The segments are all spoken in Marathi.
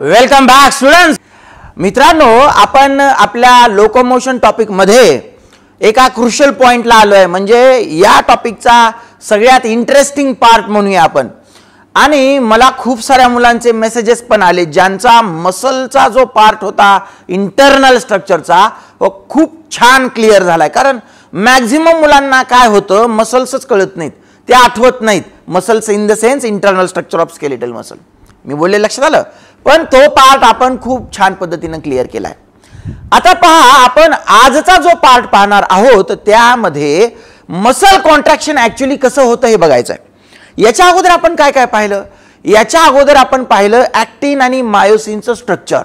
Welcome back students. मित्रांनो, आपण आपल्या लोकोमोशन टॉपिक मध्ये एका क्रुशियल पॉइंटला आलोय, म्हणजे या टॉपिकचा सगळ्यात इंटरेस्टिंग पार्ट म्हणूया आपण. आणि मला खूप साऱ्या मुलांचे मेसेजेस पण आले ज्यांचा मसलचा जो पार्ट होता इंटरनल स्ट्रक्चरचा तो खूप छान क्लिअर झालाय. कारण मॅक्झिमम मुलांना काय होतं, मसल्सच कळत नाहीत, ते आठवत नाहीत. Muscles in the sense internal structure of skeletal muscle मी बोलले लक्षात आलं. पण तो पार्ट आपण खूप छान पद्धतीने क्लिअर केलाय. आता पहा, आपण आजचा जो पार्ट पाहणार आहोत त्यामध्ये मसल कॉन्ट्रॅक्शन ऍक्च्युअली कसं होतं हे बघायचं आहे. याच्या अगोदर आपण काय काय पाहिलं? याच्या अगोदर आपण पाहिलं ऍक्टिन आणि मायोसिनचं स्ट्रक्चर.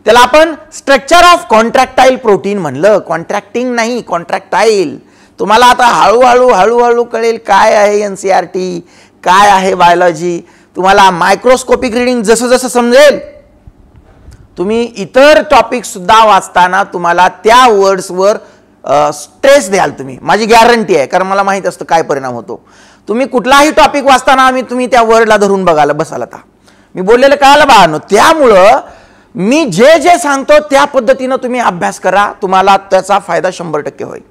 त्याला आपण स्ट्रक्चर ऑफ कॉन्ट्रॅक्टाईल प्रोटीन म्हणलं. कॉन्ट्रॅक्टिंग नाही, कॉन्ट्रॅक्टाईल. तुम्हाला आता हळूहळू हळूहळू कळेल काय आहे एनसीईआरटी, काय आहे बायोलॉजी. तुम्हाला मायक्रोस्कोपिक रीडिंग जसं जसं समजेल, तुम्ही इतर टॉपिक सुद्धा वाचताना तुम्हाला त्या वर्ड्सवर स्ट्रेस द्याल तुम्ही, माझी गॅरंटी आहे. कारण मला माहित असतं काय परिणाम होतो. तुम्ही कुठलाही टॉपिक वाचताना तुम्ही त्या वर्डला धरून बघायला बसाल. आता मी बोललेलं कळालं बाळांनो. त्यामुळं मी जे जे सांगतो त्या पद्धतीनं तुम्ही अभ्यास करा, तुम्हाला त्याचा फायदा 100% होईल.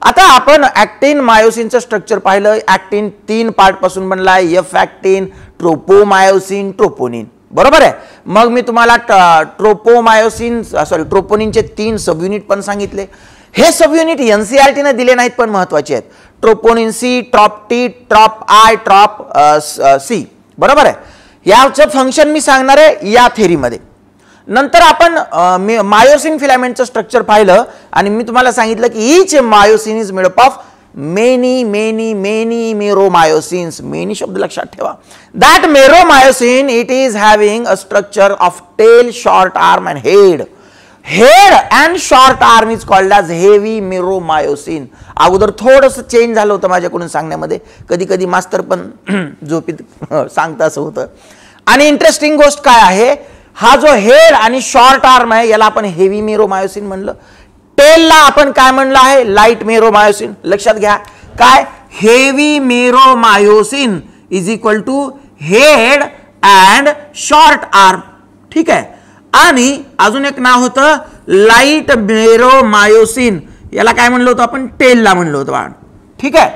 आता आपण ऍक्टिन मायोसिनचं स्ट्रक्चर पाहिलं. ऍक्टिन 3 पार्ट पासून बनला, एफ ऍक्टिन, ट्रोपोमायोसिन, ट्रोपोनिन. बरोबर आहे. मग मी तुम्हाला ट्रोपोनिनचे 3 सब युनिट पण सांगितले. हे सब युनिट एनसीईआरटीने दिले नाहीत पण महत्वाचे आहेत. Troponin C, trop T, trop I, trop C. बरोबर आहे. याचं फंक्शन मी सांगणार आहे या थेरीमध्ये. नंतर आपण मायोसिन फिलामेंटचं स्ट्रक्चर पाहिलं आणि मी तुम्हाला सांगितलं की each myosin is made up of many many many meromyosins. Many शब्द लक्षात ठेवा. That meromyosin it is having a structure of tail, short arm and head. Head and short arm is called as heavy meromyosin. अगोदर थोडंसं चेंज झालं होतं माझ्याकडून सांगण्यामध्ये, कधी कधी मास्तर पण झोपीत सांगता असं होतं. आणि इंटरेस्टिंग गोष्ट काय आहे, हा जो हेड आणि शॉर्ट आर्म आहे याला आपण हेवी मेरोमायोसिन म्हणलं. टेलला आपण काय म्हणलं आहे, लाईट मेरोमायोसिन. लक्षात घ्या काय, heavy meromyosin is equal to head and short arm. ठीक आहे. आणि अजून एक नाव होतं लाईट मेरोमायोसिन, याला काय म्हणलं होतं आपण, टेलला म्हणलं होतं बाळ. ठीक आहे.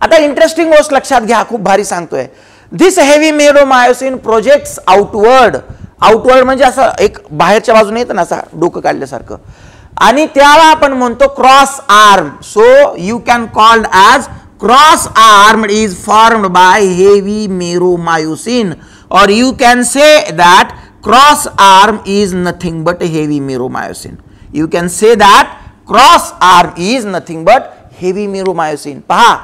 आता इंटरेस्टिंग गोष्ट लक्षात घ्या, खूप भारी सांगतोय. दिस हेवी मेरोमायोसिन प्रोजेक्ट्स आउटवर्ड. आउटवर्ड म्हणजे असं एक बाहेरच्या बाजूने येतं ना, असं डोकं काढल्यासारखं. आणि त्याला आपण म्हणतो cross arm. So you can called as cross arm is formed by heavy meromyosin, और you can say that cross arm is nothing but heavy meromyosin. You can say that cross arm is nothing but heavy meromyosin. पहा,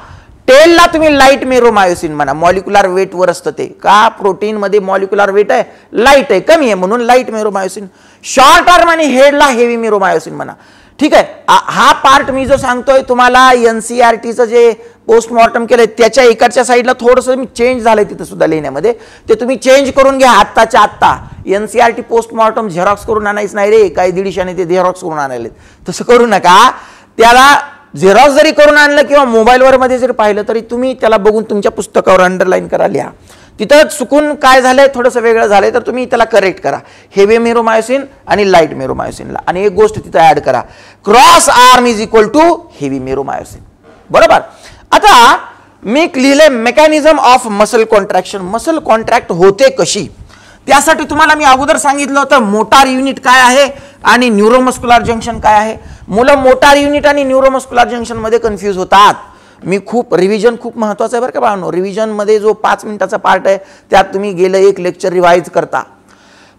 टेलला तुम्ही लाईट मेरोमायोसिन म्हणा, मॉलिक्युलर वेट वर असतं ते. का, प्रोटीन मध्ये मॉलिक्युलर वेट आहे, लाईट आहे, कमी आहे, म्हणून लाईट मेरोमायोसिन. शॉर्ट आर्म आणि हेडला हेवी मेरोमायोसिन म्हणा. ठीक आहे. हा पार्ट मी जो सांगतोय तुम्हाला, एनसीईआरटीचं जे पोस्टमॉर्टम केलंय त्याच्या इकडच्या साईडला थोडंसं मी चेंज झालंय तिथं सुद्धा लिहिण्यामध्ये, ते तुम्ही चेंज करून घ्या आत्ताच्या आत्ता. एनसीईआरटी पोस्टमॉर्टम झेरॉक्स करून आणायचं नाही रे, काही 150 ते झेरॉक्स करून आणायले, तसं करू नका. त्याला झेरॉक्स जरी करून आणलं किंवा मोबाईलवर मध्ये जरी पाहिलं तरी तुम्ही त्याला बघून तुमच्या पुस्तकावर अंडरलाईन करा, लिहा. तिथं चुकून काय झालंय, थोडंसं वेगळं झालंय तर तुम्ही त्याला करेक्ट करा, हेवी मेरोमायोसिन आणि लाईट मेरोमायोसिनला. आणि एक गोष्ट तिथं ऍड करा, cross arm is equal to heavy meromyosin. बरोबर. आता मी लिहिले mechanism of muscle contraction. Muscle contract होते कशी, त्यासाठी तुम्हाला मी अगोदर सांगितलं होतं मोटार युनिट काय आहे आणि न्यूरोमस्क्युलर जंक्शन काय आहे. मुलं मोटार युनिट आणि न्यूरोमस्क्युलर जंक्शन मध्ये कन्फ्यूज होतात. मी खूप रिव्हिजन खूप महत्वाचं आहे बरं का बाळांनो. रिव्हिजन मध्ये जो 5 मिनिटाचा पार्ट आहे त्यात तुम्ही गेलं एक लेक्चर रिवाइज करता.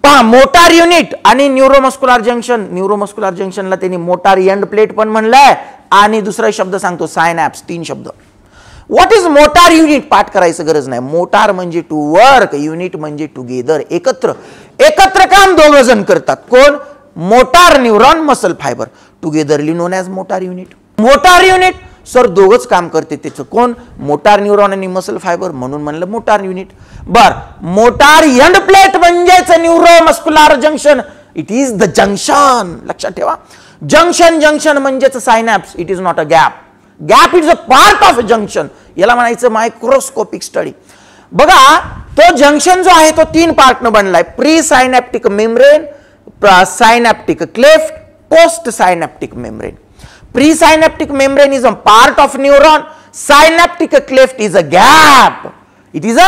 पहा, मोटार युनिट आणि न्यूरोमस्क्युलर जंक्शन. न्यूरोमस्क्युलर जंक्शनला त्यांनी मोटार एंड प्लेट पण म्हणलंय आणि दुसरा शब्द सांगतो सायनॅप्स. 3 शब्द. व्हॉट इज मोटार युनिट पाठ करायचं गरज नाही. मोटार म्हणजे टू वर्क, युनिट म्हणजे टुगेदर, एकत्र. एकत्र काम दोघं जण करतात. कोण, motor neuron, muscle fibre, togetherly non as motor unit. Motor unit sir दोघंच काम करते, त्याचं कोण, मोटार न्यूरॉन आणि मसल फायबर, म्हणून म्हणलं मोटार युनिट. बर, मोटार एंड प्लेट म्हणजेच neuromuscular junction. It is the junction. लक्षात ठेवा, जंक्शन जंक्शन म्हणजेच synapse. It is not a gap. Gap is a part of junction. याला म्हणायचं मायक्रोस्कोपिक स्टडी. बघा, तो जंक्शन जो आहे तो 3 पार्टनं बनलाय, pre synaptic membrane, synaptic cleft, post synaptic membrane. Pre synaptic membrane is a part of neuron, synaptic cleft is a gap. It is a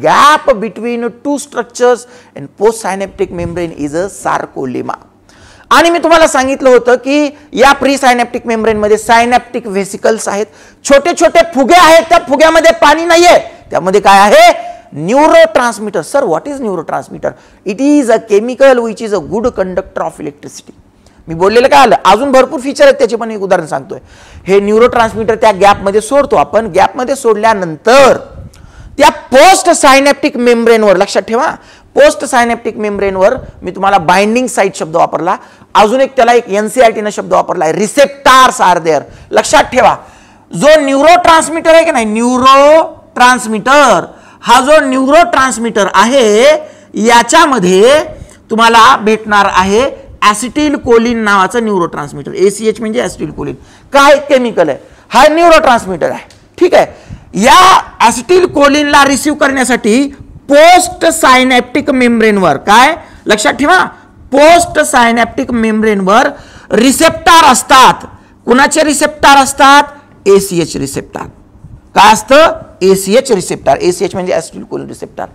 gap between two structures and post-synaptic membrane is a sarcolemma. आणि मी तुम्हाला सांगितलं होतं की या प्री सायनॅप्टिक मेम्ब्रेन मध्ये सायनॅप्टिक व्हेसिकल्स आहेत, छोटे छोटे फुगे आहेत, त्या फुग्यामध्ये पाणी नाहीये, त्यामध्ये काय आहे, neurotransmitter. Sir what is neurotransmitter? It is a chemical which is a good conductor of electricity. मी बोललेलं काय आलं, अजून भरपूर फीचर आहेत, त्याचे पण एक उदाहरण सांगतोय. हे न्यूरोट्रान्समीटर त्या गॅपमध्ये सोडतो आपण, गॅपमध्ये सोडल्यानंतर त्या पोस्ट सायनॅप्टिक मेम्ब्रेनवर, लक्षात ठेवा, पोस्ट सायनॅप्टिक मेम्ब्रेनवर मी तुम्हाला बाइंडिंग साइट शब्द वापरला, अजून एक त्याला एक एनसीआरटीने शब्द वापरला, रिसेप्टार्स आर देअर. लक्षात ठेवा, जो न्यूरोट्रान्समीटर आहे की नाही, न्यूरोट्रान्समीटर, हा जो न्यूरोट्रान्समीटर आहे याच्यामध्ये तुम्हाला भेटणार आहे ऍसिटिल कोलिन नावाचं न्यूरोट्रान्समीटर. ACH म्हणजे ऍसिटिल कोलिन, काय केमिकल आहे, हा न्यूरोट्रान्समीटर आहे. ठीक आहे, या ऍसिटिल कोलिनला रिसीव्ह करण्यासाठी पोस्ट सायनॅप्टिक मेम्ब्रेनवर, काय लक्षात ठेवा, पोस्ट सायनॅप्टिक मेम्ब्रेनवर रिसेप्टार असतात. कुणाचे रिसेप्टार असतात? ACH receptor. काय असतं? ACH receptor. ACH म्हणजे ऍसिटिल कोलिन रिसेप्टार.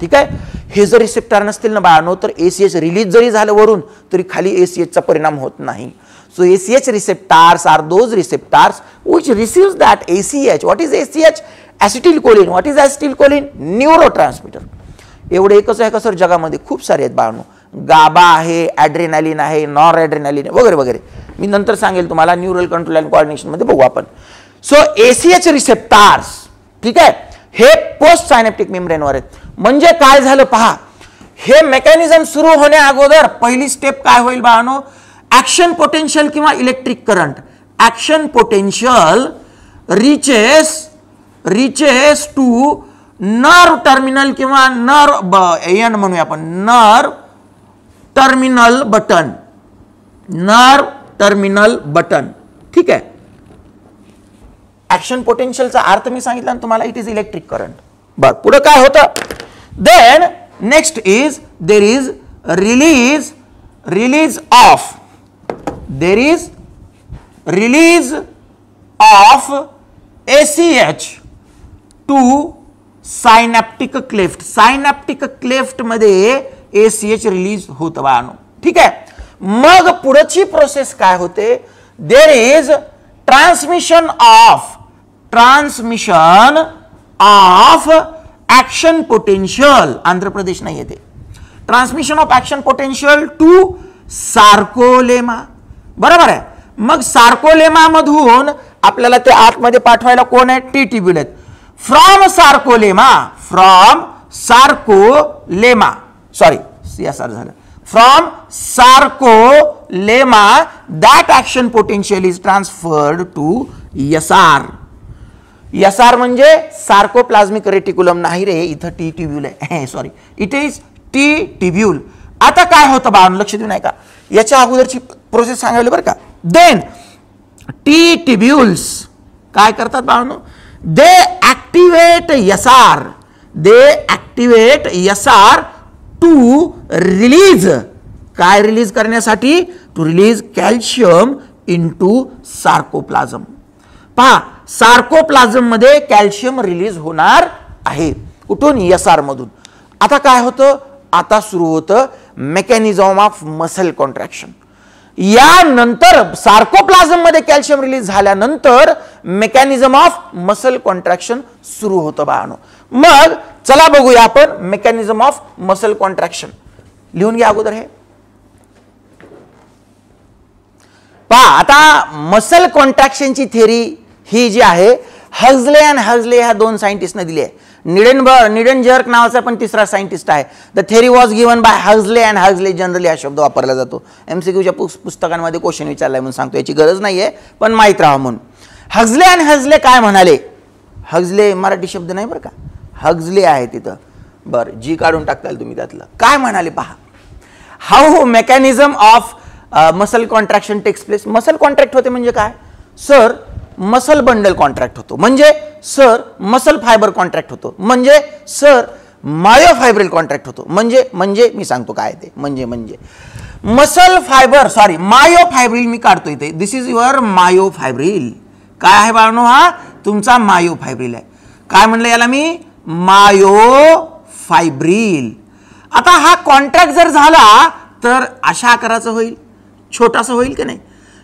ठीक आहे, हे जर रिसेप्टार नसतील ना बाळांनो, तर ACH रिलीज जरी झालं वरून तरी खाली ACH चा परिणाम होत नाही. So ACH receptors are those receptors which receives that ACH. What is ACH? Acetylcholine. What is acetylcholine? Neurotransmitter. एवढे एकच आहे का सर? जगामध्ये खूप सारे आहेत बाळांनो. गाबा आहे, ॲड्रेनालिन आहे, नॉर ॲड्रेनालिन वगैरे वगैरे. मी नंतर सांगेल तुम्हाला, न्यूरल कंट्रोल अँड कोऑर्डिनेशन मध्ये बघू आपण. सो ACH रिसेप्टर्स, ठीक आहे, हे पोस्ट सायनॅप्टिक मेम्ब्रेनवर आहेत. म्हणजे काय झालं पहा, हे मेकॅनिझम सुरू होण्या अगोदर पहिली स्टेप काय होईल बाळांनो, ऍक्शन पोटेन्शियल किंवा electric current. Action potential reaches to nerve terminal किंवा नर्व एन म्हणूया आपण, nerve terminal button, nerve terminal button. ठीक आहे, ऍक्शन पोटेन्शियलचा अर्थ मी सांगितला तुम्हाला, इट इज इलेक्ट्रिक करंट. बर, पुढे काय होतं, then next is there is release of, there is release of ACH to synaptic cleft. synaptic cleft मध्ये ACH रिलीज होतं बाळांनो. ठीक आहे, मग पुढची प्रोसेस काय होते, there is transmission of action potential. Andhra Pradesh नाही येते. Transmission of action potential to sarcolemma. बरोबर आहे. मग सार्कोलेमा मधून आपल्याला ते आतमध्ये पाठवायला कोण आहे, टी ट्यूब्यूल आहेत. फ्रॉम सार्कोलेमा सॉरी CSR झालं, from sarcolemma that action potential is transferred to SR. SR म्हणजे सार्कोप्लाझ्मिक रेटिक्युलम नाही रे, इथं टी ट्यूब्यूल आहे, sorry, it is T tubule. आता काय होतं बाळांनो, लक्ष देऊ नाही का, याच्या अगोदरची प्रोसेस सांगायला बरं का. देन टी ट्यूब्यूल्स काय करतात बाळांनो, दे ऍक्टिवेट SR टू रिलीज, काय रिलीज करण्यासाठी, टू रिलीज कॅल्शियम इनटू सार्कोप्लाझम. पहा, सार्कोप्लाझम मध्ये कॅल्शियम रिलीज होणार आहे, कुठून, SR मधून. आता काय होतं, आता सुरू होतं मेकॅनिझम ऑफ मसल कॉन्ट्रॅक्शन. यानंतर सार्कोप्लाझम मध्ये कॅल्शियम रिलीज झाल्यानंतर मेकॅनिझम ऑफ मसल कॉन्ट्रॅक्शन सुरू होतं बाळांनो. मग चला बघूया आपण मेकॅनिझम ऑफ मसल कॉन्ट्रॅक्शन. लिहून घ्या अगोदर हे. पहा, आता मसल कॉन्ट्रॅक्शनची थेरी ही जी आहे, हक्सले आणि हक्सले ह्या दोन सायंटिस्टने दिली आहे. निडनजर्क नावाचा पण तिसरा सायंटिस्ट आहे. The theory was given by Huxley and Huxley. Generally हा शब्द वापरला जातो. MCQच्या पुस्तकांमध्ये क्वेश्चन विचारलाय म्हणून सांगतो, याची गरज नाहीये पण माहित राहा म्हणून. हक्सले आणि हक्सले काय म्हणाले, हक्सले मराठी शब्द नाही बरं का, हक्सले आहे तिथं, बरं जी काढून टाकताल तुम्ही त्यातलं. काय म्हणाले पहा, how mechanism of muscle contraction takes place. Muscle contract होते म्हणजे काय सर, मसल बंडल कॉन्ट्रॅक्ट होतो, म्हणजे सर मसल फायबर कॉन्ट्रॅक्ट होतो, म्हणजे सर मायोफायब्रिल कॉन्ट्रॅक्ट होतो. म्हणजे मी सांगतो काय ते. म्हणजे मसल फायबर, सॉरी मायोफायब्रिल मी काढतो इथे. दिस इज युअर मायोफायब्रिल. काय आहे बाळांनो? हा तुमचा मायोफायब्रिल आहे. काय म्हणलं याला मी? मायोफायब्रिल. आता हा कॉन्ट्रॅक्ट जर झाला तर अशा आकाराचं होईल, छोटासा होईल की नाही.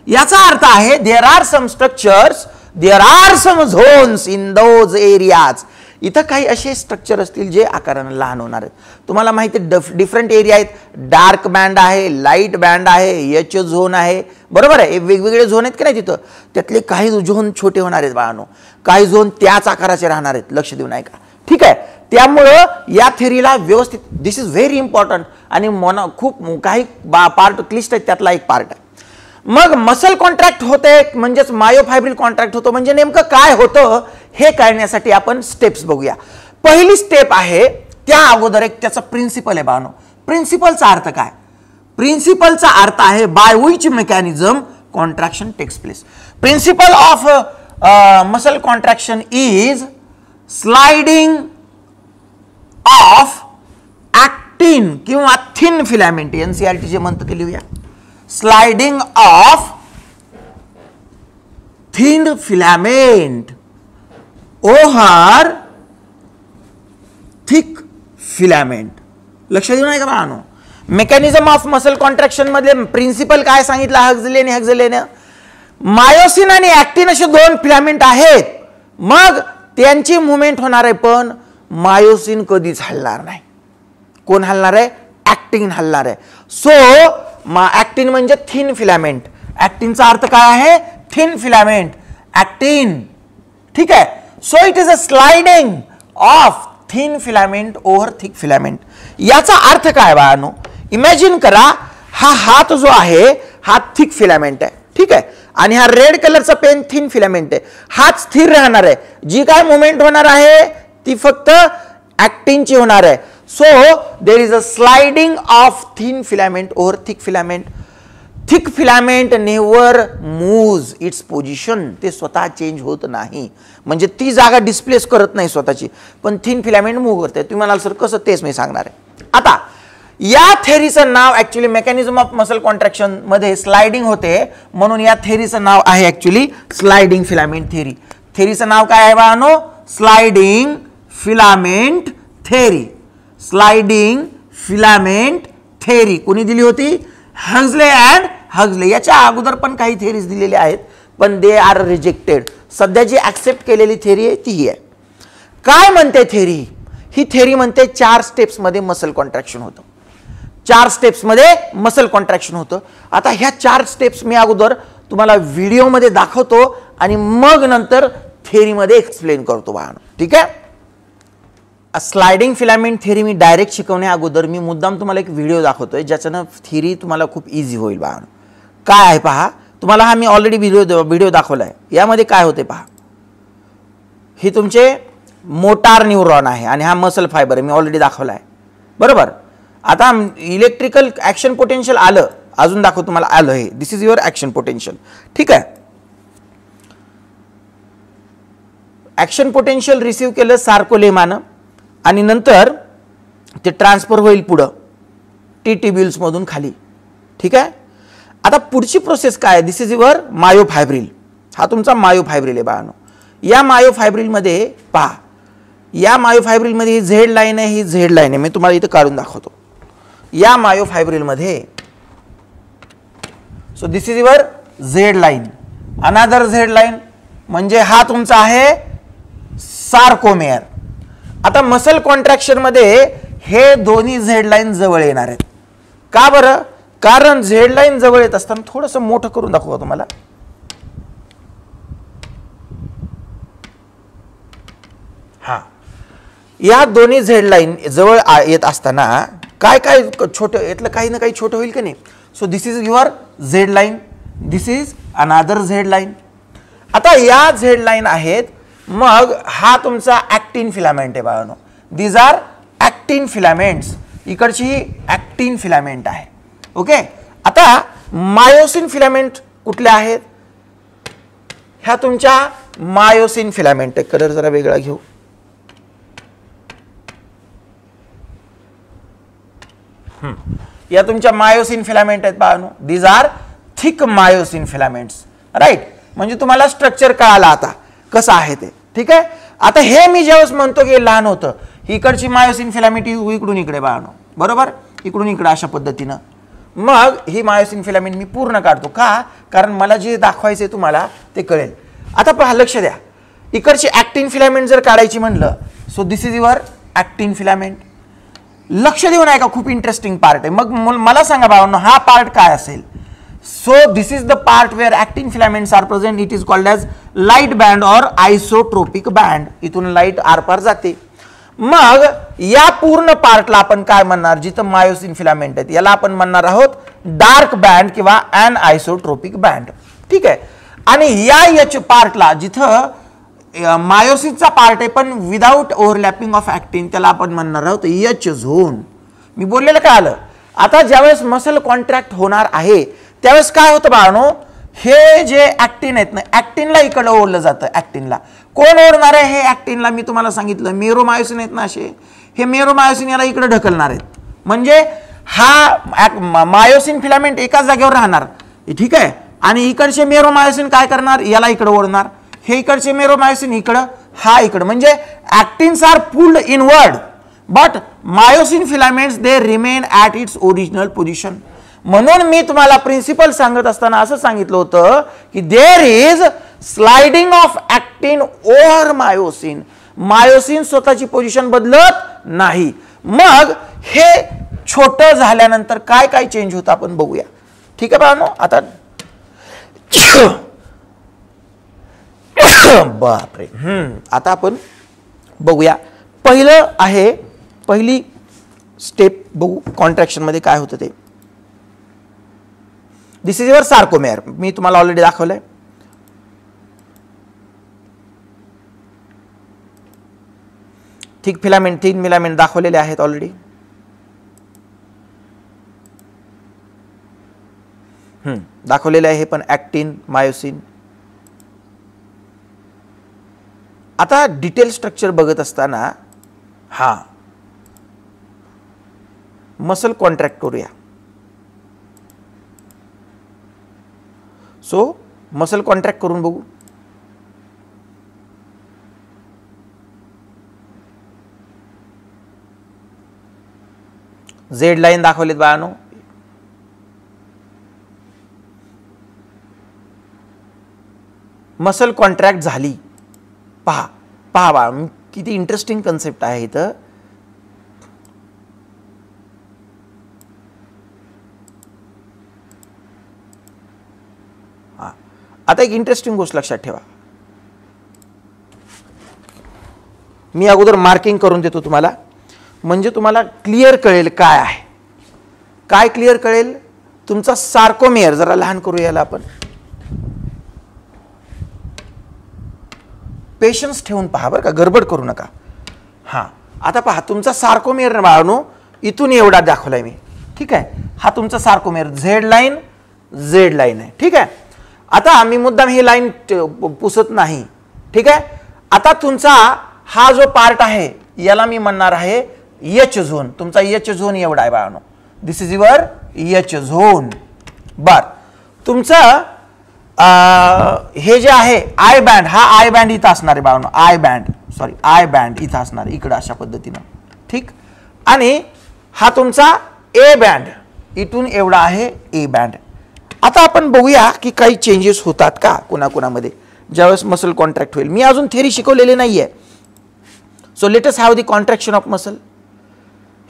याचा अर्थ आहे there are some structures, there are some zones in those areas. इथं काही असे स्ट्रक्चर असतील जे आकाराने लहान होणार आहेत. तुम्हाला माहिती आहे डिफरंट एरिया आहेत. डार्क बँड आहे, लाईट बँड आहे, एच झोन आहे, बरोबर आहे. वेगवेगळे झोन आहेत की नाही तिथं. त्यातले काही झोन छोटे होणार आहेत बाळांनो, काही झोन त्याच आकाराचे राहणार आहेत. लक्ष देऊ नये का? ठीक आहे. त्यामुळं या थेरीला व्यवस्थित, दिस इज व्हेरी इम्पॉर्टंट आणि खूप काही पार्ट क्लिष्ट आहेत, त्यातला एक पार्ट आहे. मग मसल कॉन्ट्रॅक्ट होते म्हणजेच मायोफायब्रिल कॉन्ट्रॅक्ट होतो म्हणजे नेमकं काय होतं हे कळण्यासाठी आपण स्टेप्स बघूया. पहिली स्टेप आहे त्या अगोदर एक त्याचा प्रिन्सिपल आहे बाळांनो. प्रिन्सिपलचा अर्थ काय? प्रिन्सिपलचा अर्थ आहे by which mechanism contraction takes place. Principle of muscle contraction is sliding of actin किंवा थिन फिलामेंट. एनसीईआरटी जे म्हणतं ते लिहूया. Sliding of thin filament over thick filament. लक्ष देऊ नये का बाळांनो? मेकॅनिझम ऑफ मसल कॉन्ट्रॅक्शन मध्ये प्रिन्सिपल काय सांगितलं? हक्सलेने मायोसिन आणि ॲक्टिन असे दोन फिलामेंट आहेत. मग त्यांची मुवमेंट होणार आहे, पण मायोसिन कधीच हलणार नाही. कोण हलणार आहे? ॲक्टिन हलणार आहे. सो ॲक्टिन म्हणजे थिन फिलामेंट. ॲक्टिनचा अर्थ काय आहे? Thin filament, actin. ठीक आहे. So it is a sliding of thin filament over thick filament. याचा अर्थ काय बाळांनो? इमॅजिन करा, हा हात जो आहे हा थिक फिलामेंट आहे, ठीक आहे, आणि हा रेड कलरचा पेन थिन फिलामेंट आहे. हात स्थिर राहणार आहे. जी काय मुवमेंट होणार आहे ती फक्त ॲक्टिनची होणार आहे. So there is a sliding of thin filament over thick filament. Thick filament never moves it's position. ते स्वतः चेंज होत नाही, म्हणजे ती जागा डिस्प्लेस करत नाही स्वतःची, पण थिन फिलामेंट मूव्ह करते. तुम्ही म्हणाल सर कसं? तेच मी सांगणार आहे. आता या थेरीचं नाव actually mechanism of muscle contraction मध्ये स्लाइडिंग होते, म्हणून या थेरीचं नाव आहे ऍक्च्युली स्लाइडिंग फिलामेंट थेरी. थेरीचं नाव काय आहे बाळांनो? Sliding filament theory. Sliding filament theory कोणी दिली होती? Huxley and Huxley. याच्या अगोदर पण काही थेरीज दिलेल्या आहेत, पण दे आर रिजेक्टेड. सध्या जी ऍक्सेप्ट केलेली थेरी आहे ती आहे. काय म्हणते थेरी? ही थेरी म्हणते 4 स्टेप्स मध्ये मसल कॉन्ट्रॅक्शन होतं. 4 स्टेप्स मध्ये मसल कॉन्ट्रॅक्शन होतं. आता ह्या 4 स्टेप्स मी अगोदर तुम्हाला व्हिडिओमध्ये दाखवतो आणि मग नंतर थेरीमध्ये एक्सप्लेन करतो बाळांनो. ठीक आहे. स्लाइडिंग फिलामेंट थेरी मी डायरेक्ट शिकवण्या अगोदर मी मुद्दाम तुम्हाला एक व्हिडिओ दाखवतोय ज्याच्यानं थेरी तुम्हाला खूप इझी होईल बाळांनो. काय आहे पहा. तुम्हाला हा मी ऑलरेडी व्हिडिओ दाखवलाय. यामध्ये काय होते पहा. ही तुमचे मोटार न्यूरॉन आहे आणि हा मसल फायबर आहे, मी ऑलरेडी दाखवला आहे, बरोबर. आता इलेक्ट्रिकल ऍक्शन पोटेन्शियल आलं, अजून दाखव तुम्हाला आलं हे. दिस इज युअर ऍक्शन पोटेन्शियल. ठीक आहे. ऍक्शन पोटेन्शियल रिसीव्ह केलं सार्कोलेमानं आणि नंतर ते ट्रान्सफर होईल पुढं टी ट्यूब्युल्स मधून खाली. ठीक आहे. आता पुढची प्रोसेस काय? दिस इज युअर मायोफायब्रिल. हा तुमचा मायोफायब्रिल आहे बाळांनो. या मायोफायब्रिल मध्ये पहा, या मायोफायब्रिल मध्ये ही झेड लाईन आहे, ही झेड लाईन आहे. मी तुम्हाला इथं काढून दाखवतो. या मायोफायब्रिल मध्ये so this is your Z line, अनादर झेड लाईन, म्हणजे हा तुमचा आहे सार्कोमेअर. आता मसल कॉन्ट्रॅक्शन मध्ये हे दोन्ही झेड लाईन जवळ येणार आहेत. का बरं? कारण झेड लाईन जवळ येत असताना थोडंसं मोठं करून दाखवू तुम्हाला. हा, या दोन्ही झेड लाईन जवळ येत असताना काय काय छोटं, यातलं काही ना काही छोटं होईल की नाही. So this is your Z line, this is another Z line. आता या झेड लाईन आहेत, मग हा तुमचा ॲक्टिन फिलामेंट आहे बाळांनो. These are actin filaments. इकडची ही ॲक्टिन फिलामेंट आहे. ओके. आता मायोसिन फिलामेंट कुठल्या आहेत? ह्या तुमच्या मायोसिन फिलामेंट आहे. कलर जरा वेगळा घेऊ. या तुमच्या मायोसिन फिलामेंट आहेत बाळांनो. These are thick myosin filaments, right. म्हणजे तुम्हाला स्ट्रक्चर कळालं आता कसं आहे ते. ठीक आहे. आता हे मी ज्यावेळेस म्हणतो की लहान होतं, इकडची मायोसिन फिलामेंट इकडून इकडे बाळांनो, बरोबर, इकडून इकडे अशा पद्धतीनं. मग ही मायोसिन फिलामेंट मी पूर्ण काढतो का, कारण मला जे दाखवायचे तुम्हाला ते कळेल. आता पहा, लक्ष द्या, इकडची ॲक्टिन फिलामेंट जर काढायची म्हणलं, so this is your actin filament. लक्ष देऊन ऐका, खूप इंटरेस्टिंग पार्ट आहे. मग मला सांगा बाळांनो, हा पार्ट काय असेल. So this is the part where actin filaments are present. It is called as light band or isotropic band. इथून लाईट आरपार जाते. मग या पूर्ण पार्टला आपण काय म्हणणार, जिथं मायोसिन फिलामेंट आहेत याला आपण म्हणणार आहोत डार्क बँड किंवा ॲन आयसोट्रोपिक बँड. ठीक आहे. आणि या एच पार्टला जिथं मायोसिनचा पार्ट आहे पण विदाउट ओव्हरलॅपिंग ऑफ ॲक्टिन, त्याला आपण म्हणणार आहोत एच झोन. मी बोललेलं काय आलं. आता ज्यावेळेस मसल कॉन्ट्रॅक्ट होणार आहे त्यावेळेस काय होतं बाळांनो, हे जे ॲक्टिन आहेत ना, ॲक्टिनला इकडं ओढलं जातं. ॲक्टिनला कोण ओढणार आहे, हे ॲक्टिनला मी तुम्हाला सांगितलं मेरोमायोसिन आहेत ना असे, हे मेरोमायोसिन याला इकडे ढकलणार आहेत. म्हणजे हा मायोसिन फिलामेंट एकाच जागेवर राहणार. ठीक आहे. आणि इकडचे मेरोमायोसिन काय करणार, याला इकडे ओढणार. हे इकडचे मेरोमायोसिन इकडं, हा इकडं. म्हणजे actins are pulled inward but myosin filaments they remain at its original position. म्हणून मी तुम्हाला प्रिन्सिपल सांगत असताना असं सांगितलं होतं की there is sliding of actin over myosin. Myosin स्वतःची पोझिशन बदलत नाही. मग हे छोटं झाल्यानंतर काय काय चेंज होतं आपण बघूया. ठीक आहे बाळांनो. आता बापरे, आता आपण बघूया. पहिलं आहे, पहिली स्टेप बघू कॉन्ट्रॅक्शन मध्ये काय होतं ते. दिस इज युअर सार्कोमेअर. मी तुम्हाला ऑलरेडी दाखवलंय. थिक फिलामेंट, थिन फिलामेंट दाखवलेले आहेत ऑलरेडी. दाखवलेले आहे पण ॲक्टिन, मायोसिन. आता डिटेल स्ट्रक्चर बघत असताना मसल कॉन्ट्रॅक्ट करूया. सो मसल कॉन्ट्रॅक्ट करून बघू. झेड लाईन दाखवलीत बाळांनो. मसल कॉन्ट्रॅक्ट झाली. पहा पहा बा, किती इंटरेस्टिंग कन्सेप्ट आहे इथं. आता एक इंटरेस्टिंग गोष्ट लक्षात ठेवा. मी अगोदर मार्किंग करून देतो तुम्हाला, म्हणजे तुम्हाला क्लिअर कळेल काय आहे. काय क्लिअर कळेल, तुमचा सार्कोमेअर. जरा लहान करू याला आपण. पेशन्स ठेवून पहा बरं का, गडबड करू नका. आता पहा, तुमचा सार्कोमेअर बाळांनो इथून एवढा दाखवलाय मी. ठीक आहे. हा तुमचा सार्कोमेअर, झेड लाईन आहे. ठीक आहे. आता आम्ही मुद्दाम ही लाईन पुसत नाही. ठीक आहे. आता तुमचा हा जो पार्ट आहे याला मी म्हणणार आहे एच झोन. तुमचा एच झोन एवढा आहे बाळांनो. This is your H zone. बर, तुमचं हे जे आहे आय बँड, हा आय बँड इथं असणार आहे बाळांनो. आय बँड इथं असणार, इकडं अशा पद्धतीनं. ठीक. आणि हा तुमचा ए बँड, इथून एवढा आहे ए बँड. आता आपण बघूया की काही चेंजेस होतात का कुणाकुणामध्ये ज्यावेळेस मसल कॉन्ट्रॅक्ट होईल. मी अजून थेरी शिकवलेली नाहीये. So let us have the contraction of muscle.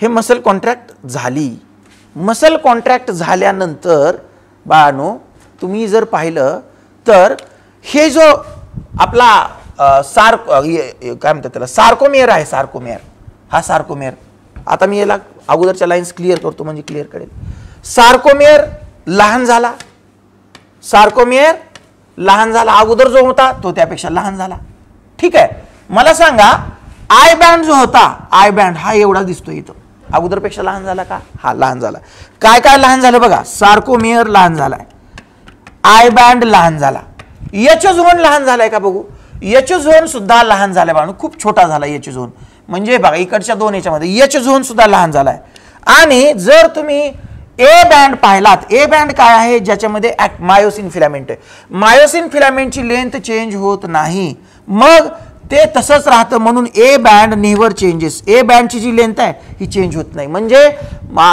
हे मसल कॉन्ट्रॅक्ट झाली. मसल कॉन्ट्रॅक्ट झाल्यानंतर बाळांनो तुम्ही जर पाहिलं तर हे जो आपला काय म्हणतात त्याला, सार्कोमेअर आहे. सार्कोमेअर, हा सार्कोमेअर. आता मी याला अगोदरच्या लाईन्स क्लिअर करतो म्हणजे क्लिअर कळेल. सार्कोमेअर लहान झाला. सार्कोमेअर लहान झाला. अगोदर जो होता तो त्यापेक्षा लहान झाला. ठीक आहे. मला सांगा, आय बँड जो होता, आय बँड हा एवढा दिसतो इथं, अगोदरपेक्षा लहान झाला का? हा लहान झाला. काय काय लहान झालं बघा. सार्कोमेअर लहान झालाय, आय बँड लहान झाला, एच झोन लहान झालाय का बघू. एच झोन सुद्धा लहान झालाय बाळांनो, खूप छोटा झाला एच झोन. म्हणजे बघा इकडच्या दोन याच्यामध्ये एच झोन सुद्धा लहान झालाय. आणि जर तुम्ही ए बँड पाहिलात, ए बँड काय आहे, ज्याच्यामध्ये मायोसिन फिलामेंट आहे. मायोसिन फिलामेंटची लेंथ चेंज होत नाही, मग ते तसंच राहतं. म्हणून ए बँड नेव्हर चेंजेस. ए बँडची जी लेंथ आहे ही चेंज होत नाही. म्हणजे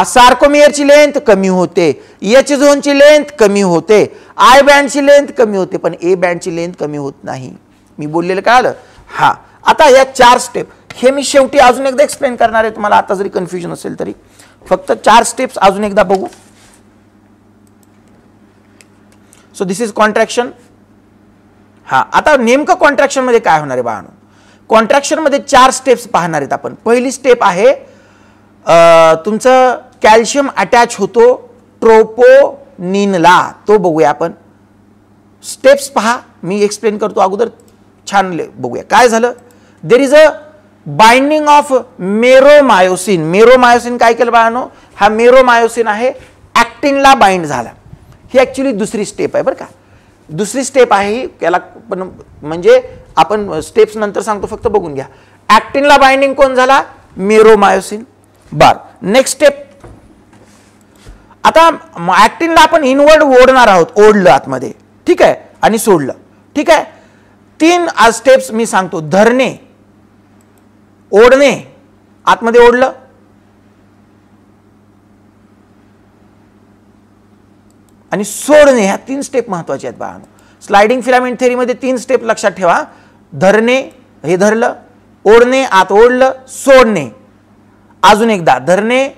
सार्कोमियरची लेंथ कमी होते, एच झोनची लेंथ कमी होते, आय बँडची लेंथ कमी होते, पण ए बँडची लेंथ कमी होत नाही. मी बोललेलं कळालं? हा. आता या 4 स्टेप हे मी शेवटी अजून एकदा एक्सप्लेन करणार आहे तुम्हाला. आता जरी कन्फ्युजन असेल तरी फक्त 4 स्टेप्स अजून एकदा बघू. So this is contraction. हा, आता नेमकं कॉन्ट्रॅक्शन मध्ये काय होणार आहे बाळांनो? कॉन्ट्रॅक्शन मध्ये 4 स्टेप्स पाहणार आहेत आपण. पहिली स्टेप आहे तुमचं कॅल्शियम अटॅच होतो ट्रोपोनिनला, तो बघूया आपण. स्टेप्स पहा, मी एक्सप्लेन करतो अगोदर, छान बघूया काय झालं. There is a binding of meromyosin. Meromyosin काय केलं बाळांनो? हा मेरोमायोसिन आहे, ऍक्टिनला बाइंड झाला. ही ऍक्च्युली दुसरी स्टेप आहे बरं का. दुसरी स्टेप आहे त्याला, पण म्हणजे आपण स्टेप्स नंतर सांगतो, फक्त बघून घ्या. ऍक्टिनला बाइंडिंग कोण झाला? मेरोमायोसिन. बर, नेक्स्ट स्टेप. आता ऍक्टिनला आपण इनवर्ड ओढणार आहोत, ओढलं आतमध्ये, ठीक आहे, आणि सोडलं, ठीक आहे. 3 स्टेप्स मी सांगतो. धरणे, ओढणे, आतमध्ये ओढलं, आणि सोडणे. ह्या 3 स्टेप महत्वाच्या आहेत बाळांनो. स्लाइडिंग फिलामेंट थेअरीमध्ये 3 स्टेप लक्षात ठेवा. धरणे, हे धरलं, ओढणे, आत ओढलं, सोडणे. अजून एकदा, धरणे,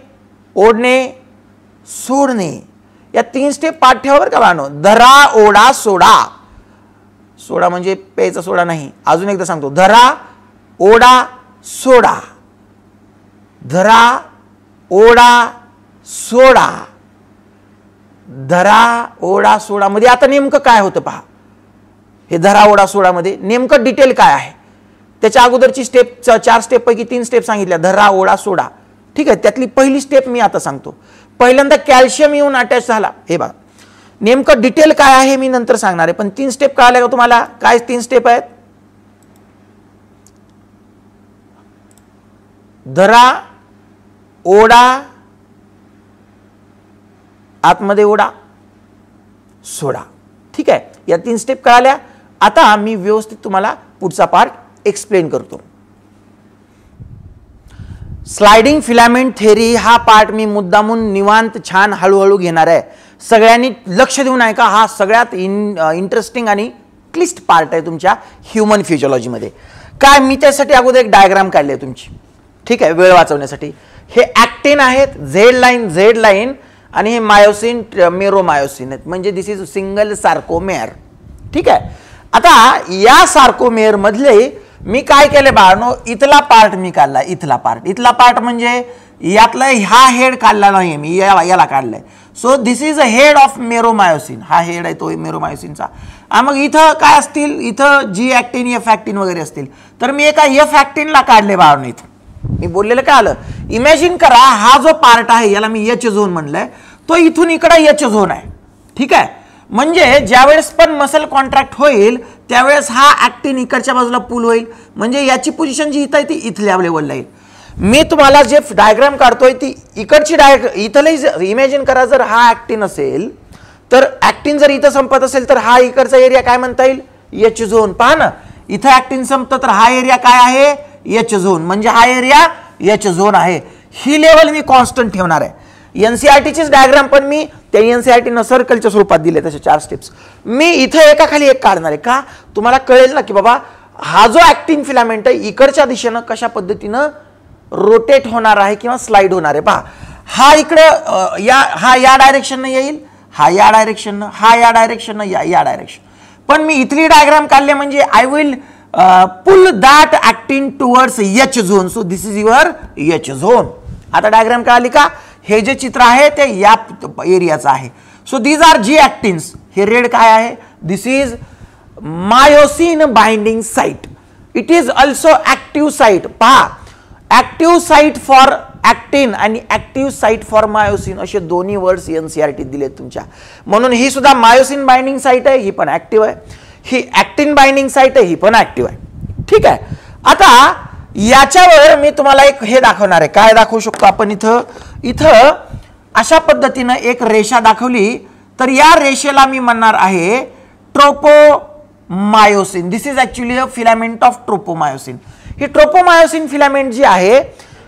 ओढणे, सोडणे. या 3 स्टेप पाठ ठेवा बरं का बाळांनो. धरा, ओढा, सोडा. सोडा म्हणजे प्यायचा सोडा नाही. अजून एकदा सांगतो. धरा, ओढा, सोडा. धरा, ओढा, सोडा. धरा, ओढा, सोडा मध्ये आता नेमकं काय होतं पहा. हे धरा, ओढा, सोडा मध्ये नेमकं डिटेल काय आहे. त्याच्या अगोदरची स्टेप 4 स्टेप पैकी 3 स्टेप सांगितल्या. धरा, ओढा, सोडा, ठीक आहे. त्यातली पहिली स्टेप मी आता सांगतो. पहिल्यांदा कॅल्शियम येऊन अटॅच झाला. हे बघा, नेमकं डिटेल काय आहे मी नंतर सांगणार आहे, पण 3 स्टेप कळाल्या का तुम्हाला? काय 3 स्टेप आहेत? धरा, ओढा, आतमध्ये ओढा, सोडा, ठीक आहे. या 3 स्टेप कळाल्या. आता मी व्यवस्थित तुम्हाला पुढचा पार्ट एक्सप्लेन करतो. स्लाइडिंग फिलामेंट थेअरी हा पार्ट मी मुद्दामून निवांत छान हळूहळू घेणार आहे. सगळ्यांनी लक्ष देऊन ऐका. हा सगळ्यात इंटरेस्टिंग आणि क्लिष्ट पार्ट आहे तुमच्या ह्युमन फिजिओलॉजीमध्ये. काय, मी त्यासाठी अगोदर एक डायग्राम काढली आहे तुमची, ठीक आहे, वेळ वाचवण्यासाठी. हे ऍक्टिन आहेत, झेड लाईन, आणि हे मायोसिन, मेरोमायोसिन आहेत. म्हणजे दिस इज सिंगल सार्कोमेअर, ठीक आहे. आता या सार्कोमेअर मधले मी काय केले बाळांनो, इथला पार्ट मी काढला. इथला पार्ट म्हणजे यातला हा हेड काढला नाही मी, याला काढलाय. So this is a head of meromyosin. हा हेड आहे तो मेरोमायोसिनचा. मग इथं काय असतील? इथं जी ऍक्टिन, एफ ऍक्टिन वगैरे असतील. तर मी एका एफ ऍक्टिनला काढले बाळांनो. इथं मी बोललेलं काय आलं? इमॅजिन करा, हा जो पार्ट आहे याला मी एच झोन म्हणलंय, तो इथून इकडे एच झोन आहे, ठीक आहे. म्हणजे ज्यावेळेस पण मसल कॉन्ट्रॅक्ट होईल त्यावेळेस हा ऍक्टिन इकडच्या बाजूला पुल होईल. म्हणजे याची पोझिशन जी इथं आहे ती इथल्या लेवलला येईल. मी तुम्हाला जे डायग्राम काढतोय ती इकडची इथलं इमॅजिन करा. जर हा ऍक्टिन असेल तर ऍक्टिन जर इथं संपत असेल तर हा इकडचा एरिया काय म्हणता येईल? H zone. पहा ना, इथं ऍक्टिन संपतं तर हा एरिया काय आहे? H zone. म्हणजे हा एरिया एच झोन आहे. ही लेवल मी कॉन्स्टंट ठेवणार आहे. एनसीआरटीचीच डायग्राम पण मी त्या एनसीआरटीनं सर्कलच्या स्वरूपात दिले. तसे 4 स्टेप्स मी इथं एकाखाली एक काढणार आहे. का? तुम्हाला कळेल ना की बाबा हा जो ऍक्टिन फिलामेंट आहे इकडच्या दिशेनं कशा पद्धतीनं रोटेट होणार आहे किंवा स्लाइड होणार आहे. पहा, हा इकडं या डायरेक्शननं येईल, हा या डायरेक्शननं, हा या डायरेक्शननं, या डायरेक्शन. पण मी इथली डायग्राम काढले म्हणजे I will pull that actin towards H zone. So this is your H zone. आता डायग्राम कळाली का? हे जे चित्र आहे ते या एरियाचं आहे. So these are G actins. हे रेड काय आहे? This is myosin binding site. It is also active site. पहा, ऍक्टिव्ह साइट फॉर ऍक्टिन आणि ऍक्टिव्ह साइट फॉर मायोसिन असे दोन्ही वर्ड्स एनसीआरटी दिलेत तुमच्या. म्हणून ही सुद्धा मायोसिन बाइंडिंग साइट आहे, ही पण ऍक्टिव्ह आहे. ही ऍक्टिन बाइंडिंग साइट आहे, ही पण ऍक्टिव्ह आहे, ठीक आहे. आता याच्यावर मी तुम्हाला एक हे दाखवणार आहे. काय दाखवू शकतो आपण इथं अशा पद्धतीनं एक रेषा दाखवली तर या रेषेला मी म्हणणार आहे tropomyosin. This is actually a filament of tropomyosin. ही ट्रोपोमायोसिन फिलामेंट जी आहे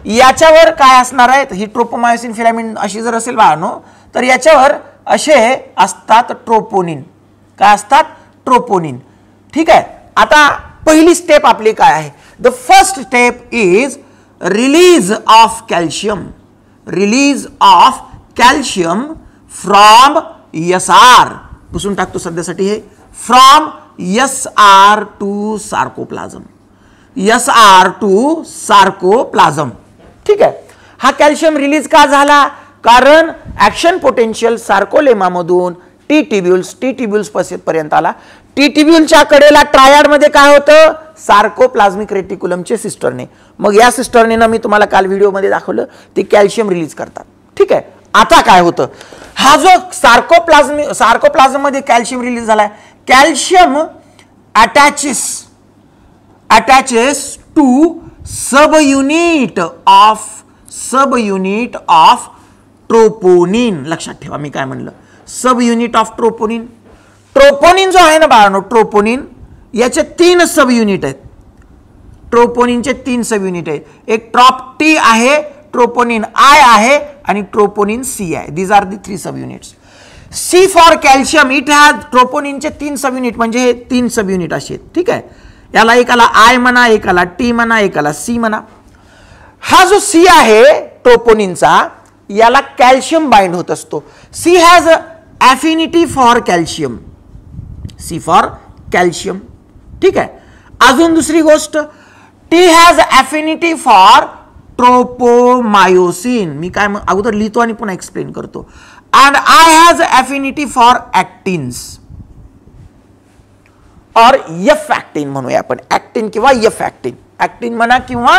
याच्यावर काय असणार आहे, ही ट्रोपोमायोसिन फिलामेंट अशी जर असेल बाळांनो तर याच्यावर असे असतात ट्रोपोनिन. काय असतात? ट्रोपोनिन. ठीक आहे. आता पहिली स्टेप आपली काय आहे? The first step is release of calcium. Release of calcium from SR. पुसून टाकतो सध्यासाठी हे. From SR to sarcoplasm. SR to sarcoplasm. ठीक आहे. हा कॅल्शियम रिलीज का झाला? कारण ऍक्शन पोटेन्शियल सार्कोलेमामधून टी ट्यूब्युल्स पर्यंत आला. टी ट्यूब्युलच्या कडेला ट्रायड मध्ये काय होतं? सार्कोप्लाझ्मिक रेटिक्युलमचे सिस्टरने. मग या सिस्टरने मी तुम्हाला काल व्हिडिओमध्ये दाखवलं ते कॅल्शियम रिलीज करतात. ठीक आहे. आता काय होतं? हा जो सार्कोप्लाझम मध्ये कॅल्शियम रिलीज झालाय, calcium attaches to subunit of troponin. लक्षात ठेवा मी काय म्हणलं, subunit of troponin. Troponin जो आहे ना बाळांनो, ट्रोपोनिन याचे 3 सब युनिट आहेत. ट्रोपोनिनचे 3 सब युनिट आहेत. एक ट्रॉप टी आहे, ट्रोपोनिन आय आहे आणि ट्रोपोनिन सी आहे. These are the 3 subunits. C for calcium it has ट्रोपोनिनचे 3 सब युनिट म्हणजे हे 3 सब युनिट असे आहेत. ठीक आहे. याला एकाला आय म्हणा, एकाला टी म्हणा, एकाला सी म्हणा. हा जो सी आहे ट्रोपोनिनचा याला कॅल्शियम बाइंड होत असतो. C has affinity for calcium. C for calcium. ठीक आहे. अजून दुसरी गोष्ट, T has affinity for tropomyosin. मी काय अगोदर लिहितो आणि पुन्हा एक्सप्लेन करतो. And I has affinity for actins और एफ ऍक्टिन म्हणूया आपण. ऍक्टिन किंवा एफ ऍक्टिन. ऍक्टिन म्हणा किंवा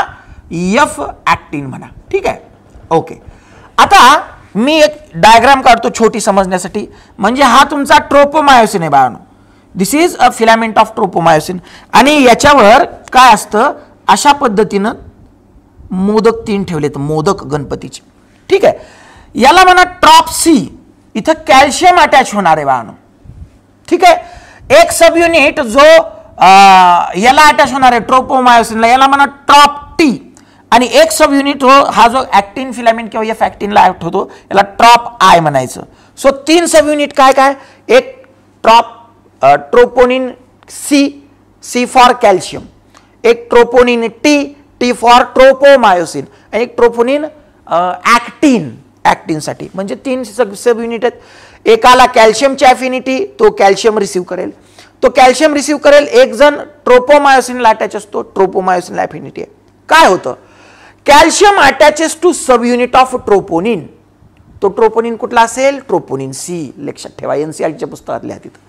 एफ ऍक्टिन म्हणा. ठीक आहे. ओके. आता मी एक डायग्राम काढतो छोटी समजण्यासाठी. म्हणजे हा तुमचा ट्रोपोमायोसिन आहे बाळांनो. This is a filament of tropomyosin. आणि याच्यावर काय असतं, अशा पद्धतीनं मोदक 3 ठेवलेत, मोदक गणपतीचे. ठीक आहे. याला म्हणा ट्रॉप सी. इथं कॅल्शियम अटॅच होणार आहे बाळांनो. ठीक आहे. एक सब युनिट जो याला अटॅच होणार आहे ट्रोपोमायोसिनला, याला म्हणा ट्रॉप टी. आणि एक सब युनिट हा जो ऍक्टिन फिलामेंट किंवा एफ ऍक्टिनला ऍक्ट होतो याला ट्रॉप आय म्हणायचं. सो 3 सब युनिट काय काय? एक ट्रोपोनिन सी फॉर कॅल्शियम, एक ट्रोपोनिन टी फॉर ट्रोपोमायोसिन आणि एक ट्रोपोनिन ऍक्टिनसाठी. म्हणजे 3 सब युनिट आहेत. एकाला कॅल्शियमची अफिनिटी, तो कॅल्शियम रिसीव्ह करेल. तो कॅल्शियम रिसीव्ह करेल. एक जण ट्रोपोमायोसिनला अटॅच असतो, ट्रोपोमायोसिनला अफिनिटी आहे. काय होतं? Calcium attaches to subunit of troponin. तो ट्रोपोनिन कुठला असेल? Troponin C. लक्षात ठेवा, एनसीआरटीच्या पुस्तकात लिहा तिथं.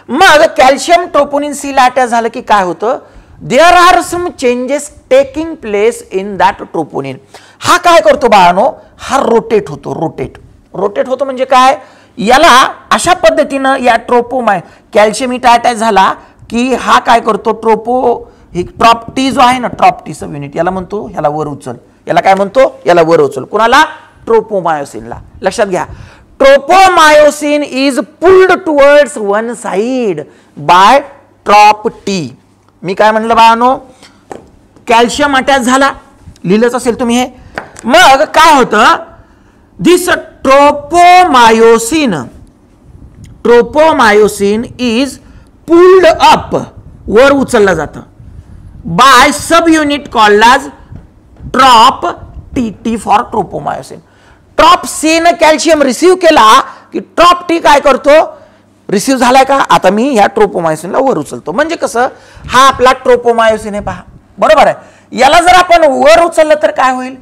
मग कॅल्शियम ट्रोपोनिन सी ला अटॅच झालं की काय होतं? There are some changes taking place in that troponin. हा काय करतो बाळांनो? हा रोटेट होतो. रोटेट होतो म्हणजे काय? याला अशा पद्धतीनं या कॅल्शियम इथं अटॅच झाला की हा काय करतो? ट्रॉप टी जो आहे ना, ट्रॉप टी सब युनिट, याला म्हणतो याला वर उचल. याला काय म्हणतो? याला वर उचल. कुणाला? ट्रोपोमायोसिनला. लक्षात घ्या, tropomyosin is pulled towards one side by trop T. मी काय म्हणलं बाळांनो? कॅल्शियम अटॅच झाला, लिहिलंच असेल तुम्ही हे. मग काय होतं? This tropomyosin is pulled up, वर उचलला जातं, by subunit called as trop T for tropomyosin. Trop C न कॅल्शियम रिसीव्ह केला की ट्रॉप टी काय करतो? रिसीव्ह झालाय का? आता मी ह्या ट्रोपोमायोसिनला वर उचलतो. म्हणजे कसं? हा आपला ट्रोपोमायोसिन आहे पहा, बरोबर आहे. याला जर आपण वर उचललं तर काय होईल?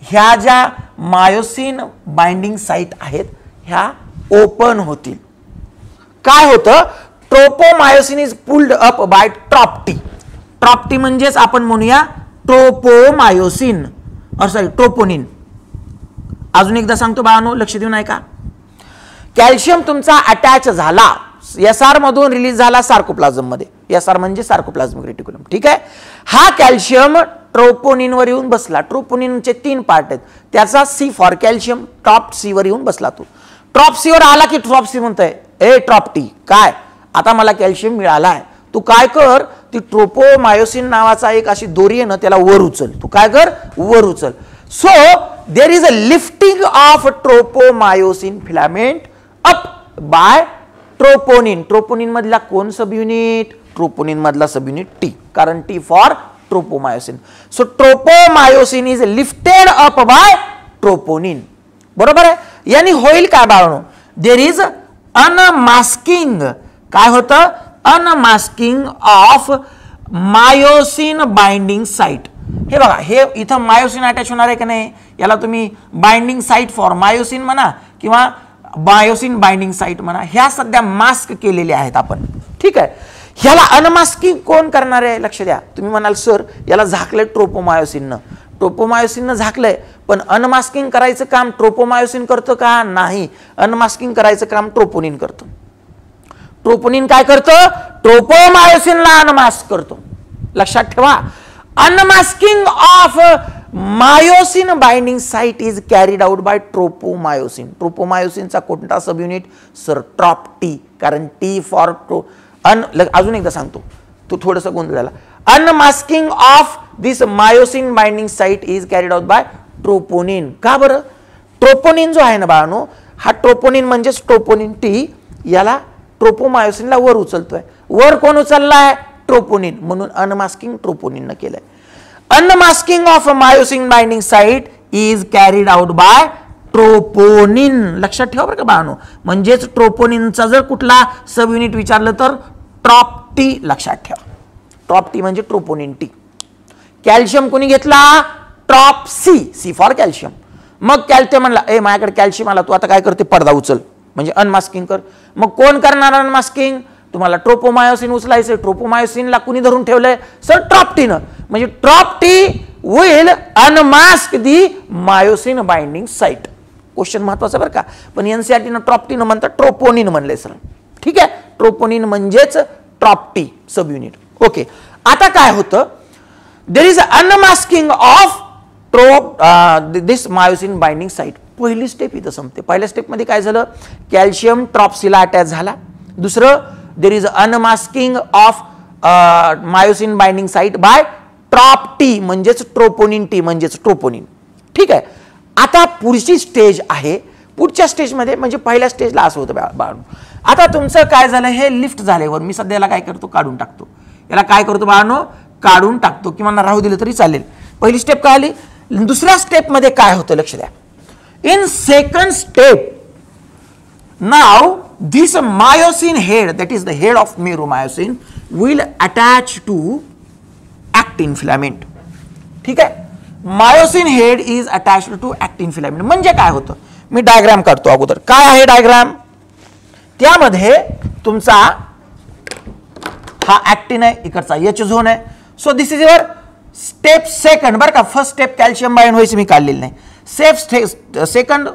ह्या ज्या मायोसिन बाइंडिंग साइट आहेत ह्या ओपन होतील. काय होतं? Tropomyosin is pulled up by trop T. Trop T म्हणजेच आपण म्हणूया ट्रोपोमायोसिन, सॉरी ट्रोपोनिन. अजून एकदा सांगतो बाळांनो, लक्ष देऊन ऐका. कॅल्शियम तुमचा अटॅच झाला, एसआर मधून रिलीज झाला सार्कोप्लाझम मध्ये. एसआर म्हणजे सार्कोप्लाझमिक रेटिक्युलम. ठीक आहे. हा कॅल्शियम ट्रोपोनिनवर येऊन बसला. ट्रोपोनिनचे 3 पार्ट आहेत, त्याचा C for calcium top C वर येऊन बसला. तो टॉप सी वर आला की टॉप सी म्हणतोय ए टॉप टी काय, आता मला कॅल्शियम मिळाला आहे. तू काय कर, ती ट्रोपोमायोसिन नावाचा एक अशी दोरी आहे ना, त्याला वर उचल. तू काय कर, वर उचल. So there is a lifting of tropomyosin filament up by troponin. Troponin मधला कोण सब युनिट, ट्रोपोनिन मधला सब युनिट टी, कारण T for tropomyosin. So tropomyosin is lifted up by troponin. बरोबर आहे. यानी होईल काय बाळांनो, देर इज अनमास्किंग. काय होतं, unmasking of myosin binding site. हे बघा, हे इथं मायोसिन अटॅच होणार आहे की नाही, याला तुम्ही बाइंडिंग साइट फॉर मायोसिन म्हणा किंवा मायोसिन बाइंडिंग साइट म्हणा. ह्या सध्या मास्क केलेल्या आहेत आपण. ठीक आहे. ह्याला अनमास्किंग कोण करणार आहे, लक्ष द्या. तुम्ही म्हणाल सर याला झाकलंय ट्रोपोमायोसिननं. ट्रोपोमायोसिननं झाकलंय, पण अनमास्किंग करायचं काम ट्रोपोमायोसिन करतं का, नाही. अनमास्किंग करायचं काम ट्रोपोनिन करतं. ट्रोपोनिन काय करतं, ट्रोपोमायोसिनला अनमास्क करतो. लक्षात ठेवा. Unmasking of myosin binding site is carried out by tropomyosin. ट्रोपोमायोसिनचा कोणता subunit, sir trop T, कारण टी फॉर अजून एकदा सांगतो, तो थोडंसं गोंधळ झाला. Unmasking of this myosin binding site is carried out by troponin. का बरं, ट्रोपोनिन जो आहे ना बाळांनो, हा ट्रोपोनिन म्हणजेच ट्रोपोनिन टी, याला ट्रोपोमायोसिनला वर उचलतोय. वर कोण उचललाय, ट्रोपोनिन, म्हणून अनमास्किंग ट्रोपोनिननं केलंय. Unmasking of myosin binding site is carried out by troponin. लक्षात ठेवा बरं का बाळांनो. म्हणजेच ट्रोपोनिनचा जर कुठला सब युनिट विचारलं तर ट्रॉप टी लक्षात ठेवा. ट्रॉप टी म्हणजे ट्रोपोनिन टी. कॅल्शियम कोणी घेतला, ट्रॉप सी, सी फॉर कॅल्शियम. मग कॅल्शियम म्हणला ए माझ्याकडे कॅल्शियम आला, तू आता काय करते, पडदा उचल, म्हणजे अनमास्किंग कर. मग कोण करणार अनमास्किंग, तुम्हाला ट्रोपोमायोसिन उचलायचं. ट्रोपोमायोसिनला कुणी धरून ठेवलंय, सर ट्रॉप टीनं. म्हणजे trop T will unmask the myosin binding site. Question महत्वाचा बरं का. पण एनसीईआरटीनं ट्रॉप टीनं म्हणतात ट्रोपोनिन म्हणलंय सर. ठीक आहे. ट्रोपोनिन म्हणजेच ट्रॉप टी सब युनिट. ओके. आता काय होतं, there is unmasking of this myosin binding site. पहिली स्टेप इथं संपते. पहिल्या स्टेपमध्ये काय झालं, कॅल्शियम ट्रॉपसीला अटॅच झाला. दुसरं, there is unmasking of myosin binding site by trop T म्हणजेच ट्रोपोनिन टी म्हणजेच ट्रोपोनिन. ठीक आहे. आता पुढची स्टेज आहे. पुढच्या स्टेजमध्ये म्हणजे पहिल्या स्टेजला असं होतं बाळांनो. आता तुमचं काय झालं, हे लिफ्ट झाल्यावर मी सध्याला काय करतो, काढून टाकतो. याला काय करतो बाळांनो, काढून टाकतो किंवा राहू दिलं तरी चालेल. पहिली स्टेप काय आली. दुसऱ्या स्टेपमध्ये काय होतं, लक्ष द्या. In second step, now this myosin head, that is the head of meromyosin, will attach to actin filament. ठीक आहे. Myosin head is attached to actin filament. म्हणजे काय होतं, मी डायग्राम काढतो अगोदर. काय आहे डायग्राम, त्यामध्ये तुमचा हा actin आहे, इकडचा H झोन आहे. So this is your step second बरं का. फर्स्ट स्टेप कॅल्शियम बाइंड व्हायचं मी काढलेलं नाही. सेकंड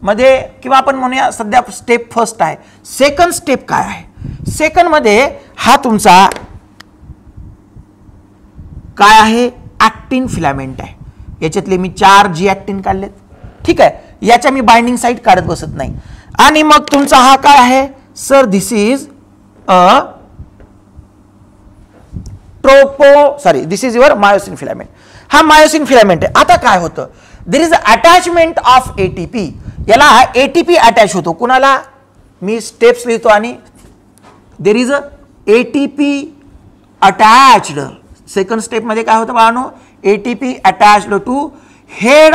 मध्ये किंवा आपण म्हणूया सध्या स्टेप फर्स्ट आहे. सेकंड स्टेप काय आहे, सेकंड मध्ये हा तुमचा काय आहे, ऍक्टिन फिलामेंट आहे. याच्यातले मी 4 जी ऍक्टिन काढलेत. ठीक आहे. याच्या मी बाइंडिंग साइट काढत बसत नाही. आणि मग तुमचा हा काय आहे, sir this is a this is your myosin filament. हा मायोसिन फिलामेंट आहे. आता काय होतं, there is attachment of ATP. याला एटीपी अटॅच होतो. कुणाला, मी स्टेप्स लिहितो आणि there is ATP attached. Second step मध्ये काय होतं बाळांनो, ATP attached to head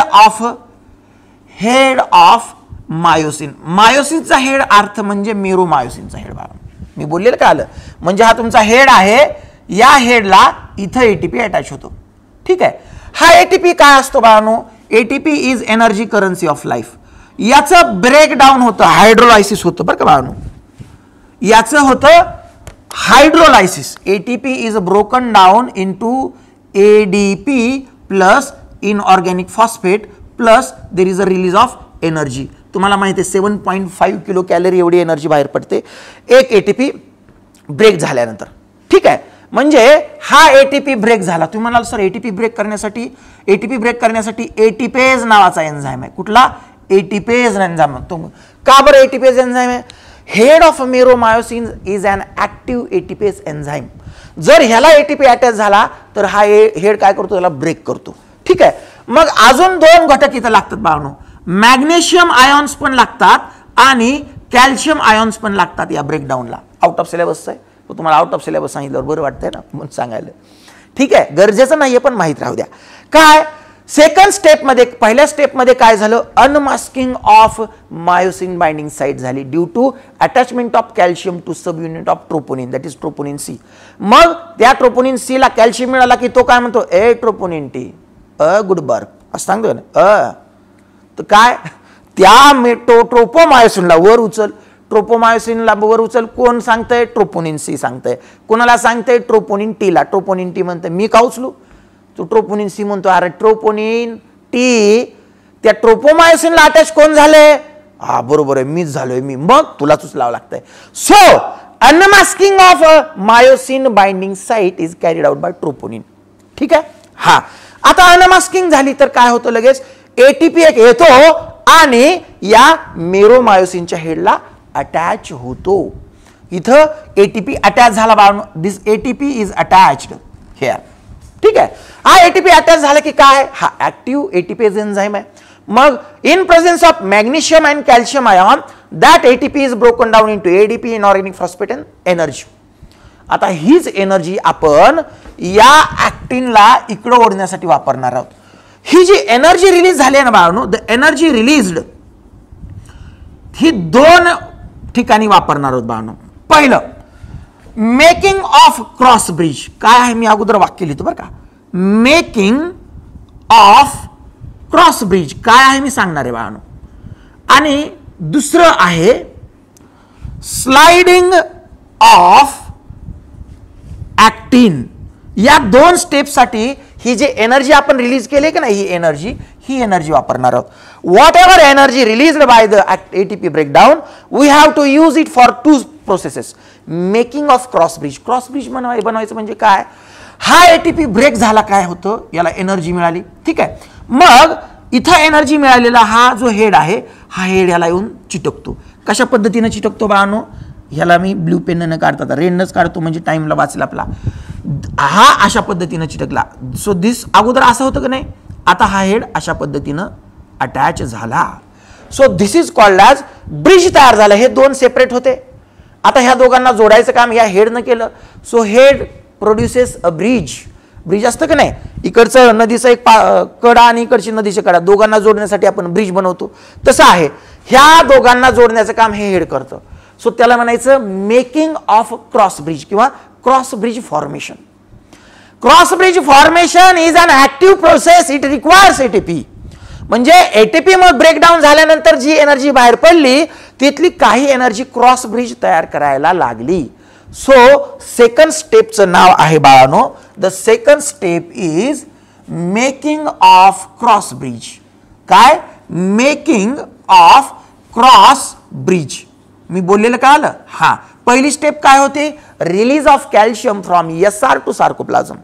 of myosin. मायोसिनचा हेड अर्थ म्हणजे मेरोमायोसिनचा हेड. बाळांनो मी बोललेलं काय आलं, म्हणजे हा तुमचा हेड आहे. या हेडला इथं एटीपी अटॅच होतो. ठीक आहे. हा एटीपी काय असतो बाळांनो, ATP is energy currency of life. याचं ब्रेकडाऊन होतं, हायड्रोलायसिस होतं बरं का बाळांनो. याचं होतं hydrolysis. ATP is broken down into ADP plus inorganic phosphate plus there is a release of energy. तुम्हाला माहिती आहे 7.5 किलो कॅलरी एवढी एनर्जी बाहेर पडते एक एटीपी ब्रेक झाल्यानंतर. ठीक आहे. म्हणजे हा एटीपी ब्रेक झाला. तुम्ही म्हणाल सर एटीपी ब्रेक करण्यासाठी एटीपेज नावाचा एन्झाईम आहे. कुठला? ATPase enzyme. का बरं एटीपेज एन्झाईम आहे? Head of meromyosin is an active ATPase enzyme. जर ह्याला एटीपी अटॅच झाला तर हा हेड काय करतो? त्याला ब्रेक करतो. ठीक आहे. मग अजून 2 घटक इथं लागतात बाळांनो. मॅग्नेशियम आयॉन्स पण लागतात आणि कॅल्शियम आयॉन्स पण लागतात या ब्रेकडाऊनला. आउट ऑफ सिलेबस आहे. तुम्हाला आउट ऑफ सिलेबस सांगितल्यावर बरं वाटतंय ना म्हणून सांगायला. ठीक आहे, गरजेचं नाहीये पण माहित राहू द्या. काय सेकंड स्टेपमध्ये, पहिल्या स्टेपमध्ये काय झालं? Unmasking of myosin binding site झाली due to attachment of calcium to subunit of troponin, that is troponin C. मग त्या ट्रोपोनिन सी ला कॅल्शियम मिळाला की तो काय म्हणतो? ए ट्रोपोनिन टी गुड बर्ग असं सांगतोय ना. तर काय त्या ट्रोपोमायोसिनला वर उचल, ट्रोपोमायोसिनला वर उचल. कोण सांगतंय? ट्रोपोनिन सी सांगतंय. कोणाला सांगतंय? ट्रोपोनिन टीला. ट्रोपोनिन टी म्हणतंय मी का उचलू? तो ट्रोपोनिन सी म्हणतो अरे ट्रोपोनिन टी त्या ट्रोपोमायोसिनला अटॅच कोण झाले? हा बरोबर आहे मीच झालोय मी. मग तुलाच उचलावं लागतंय. So unmasking of myosin binding site is carried out by troponin. ठीक आहे. हा आता अनमास्किंग झाली तर काय होतं? लगेच एटीपी एक येतो आणि या मेरोमायोसिनच्या हेडला अटॅच होतो. इथं एटीपी अटॅच झाला बाळांनो. दिस एटीपी इज अटॅच्ड हिअर. ठीक आहे. हा एटीपी अटॅच झाला की काय? हा ऍक्टिव्ह एटीपेज एन्झाईम आहे. मग in presence of magnesium and calcium ion that ATP is broken down into ADP inorganic phosphate and energy. आता हीच एनर्जी आपण या ऍक्टिनला इकडे ओढण्यासाठी वापरणार आहोत. ही जी एनर्जी रिलीज झाली आहे ना बाळांनो, द एनर्जी रिलीज्ड ही 2 ठिकाणी वापरणार आहोत बाळांनो. पहिलं मेकिंग ऑफ क्रॉस ब्रिज. काय आहे? मी अगोदर वाक्य लिहितो बरं का. मेकिंग ऑफ क्रॉस ब्रिज काय आहे मी सांगणार आहे बाळांनो. आणि दुसरं आहे स्लाइडिंग ऑफ ऍक्टिन. या 2 स्टेपसाठी ही जी एनर्जी आपण रिलीज केली की नाही ही एनर्जी वापरणार आहोत. Whatever energy released by the ATP breakdown we have to use it for 2 processes. Making of cross bridge. Cross bridge बनवायचं म्हणजे काय? हा एटीपी ब्रेक झाला काय होतं? याला एनर्जी मिळाली. ठीक आहे. मग इथं एनर्जी मिळालेला हा जो हेड आहे हा हेड याला येऊन चिटकतो. कशा पद्धतीने चिटकतो बाळांनो? ह्याला मी ब्ल्यू पेननं काढतात, रेनच काढतो म्हणजे टाइमला वाचला आपला. हा अशा पद्धतीने चिटकला. सो दिस अगोदर असं होतं की नाही, आता हा हेड अशा पद्धतीनं अटॅच झाला. So this is called as bridge तयार झालं. हे 2 सेपरेट होते. आता ह्या दोघांना जोडायचं काम या हेडनं केलं. सो हेड प्रोड्युसेस अ ब्रिज. ब्रिज असतं की नाही, इकडचं नदीचा एक कडा आणि इकडची नदीचा कडा दोघांना जोडण्यासाठी आपण ब्रिज बनवतो. तसं आहे ह्या दोघांना जोडण्याचं काम हे हेड करतं. सो त्याला म्हणायचं मेकिंग ऑफ क्रॉस ब्रिज किंवा cross bridge formation. Cross bridge formation is an active process. It requires ATP. म्हणजे एटीपी मग ब्रेकडाऊन झाल्यानंतर जी एनर्जी बाहेर पडली तिथली काही एनर्जी क्रॉस ब्रिज तयार करायला लागली. सो सेकंड स्टेपचं नाव आहे बाळांनो, the second step is making of cross bridge. काय? Making of cross bridge. मी बोललेलं काय आलं? हा पहिली स्टेप काय होते? Release of calcium from SR to sarcoplasm.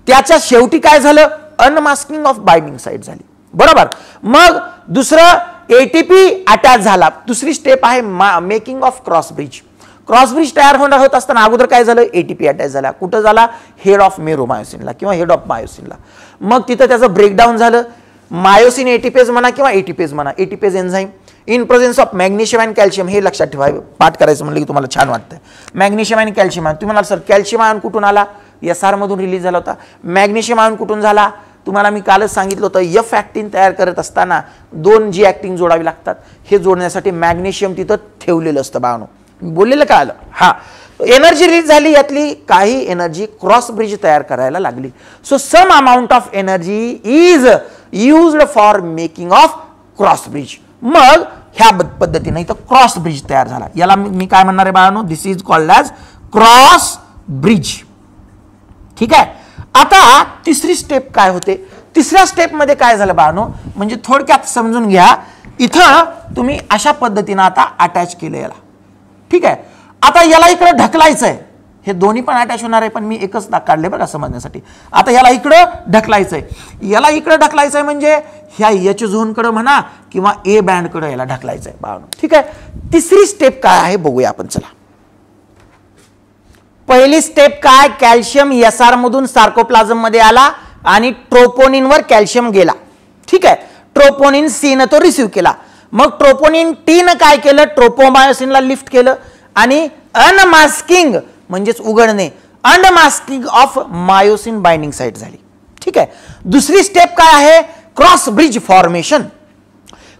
त्याच्या शेवटी काय झालं? अनमास्किंग ऑफ बाइंडिंग साइट झाली. बरोबर. मग दुसरं एटीपी अटॅच झाला. दुसरी स्टेप आहे making of cross bridge. Cross bridge तयार होत असताना अगोदर काय झालं? एटीपी अटॅच झाला. कुठं झाला? हेड ऑफ मेरोमायोसिनला किंवा हेड ऑफ मायोसिनला. मग तिथं त्याचं ब्रेकडाऊन झालं. मायोसिन एटीपेज म्हणा किंवा एटीपेज म्हणा, ATPase enzyme in presence of magnesium and calcium. हे लक्षात ठेवावे, पाठ करायचं म्हणलं की तुम्हाला छान वाटतं. मॅग्नेशियम आणि कॅल्शियम आयन. तुम्ही म्हणाल सर कॅल्शियम आयन कुठून आला? एसआर मधून रिलीज झाला होता. मॅग्नेशियम आयन कुठून झाला? तुम्हाला मी कालच सांगितलं होतं एफ ॲक्टिन तयार करत असताना 2 जी ॲक्टिन जोडावी लागतात. हे जोडण्यासाठी मॅग्नेशियम तिथं ठेवलेलं असतं बाळांनो. बोललेलं काय आलं? हा एनर्जी रिलीज झाली. यातली काही एनर्जी क्रॉस ब्रिज तयार करायला लागली. So some amount of energy is used for making of cross bridge. मग ह्या पद्धतीने इथं क्रॉस ब्रिज तयार झाला. याला मी काय म्हणणार आहे बाळांनो? This is called as cross bridge. ठीक आहे. आता तिसरी स्टेप काय होते? तिसऱ्या स्टेप मध्ये काय झालं बाळांनो? म्हणजे थोडक्यात समजून घ्या. इथं तुम्ही अशा पद्धतीने आता अटॅच केलं याला. ठीक आहे. आता याला इकडे ढकलायचं आहे. हे दोन्ही पण अटॅच होणार आहे, पण मी एकच काढले बरं समजण्यासाठी. आता याला इकडं ढकलायचंय, याला इकडं ढकलायचंय म्हणजे ह्या एच झोनकडे म्हणा किंवा ए बँडकडे याला ढकलायचंय बाळांनो. ठीक आहे, तिसरी स्टेप काय आहे बघूया आपण. चला, पहिली स्टेप काय, कॅल्शियम एसआर मधून सार्कोप्लाझम मध्ये आला आणि ट्रोपोनिनवर कॅल्शियम गेला. ठीक आहे, ट्रोपोनिन सी न तो रिसीव्ह केला. मग ट्रोपोनिन टी न काय केलं, ट्रोपोमायोसिनला लिफ्ट केलं आणि अनमास्किंग म्हणजेच उघडणे, unmasking of myosin binding site झाली. ठीक आहे, दुसरी स्टेप काय आहे, cross bridge formation.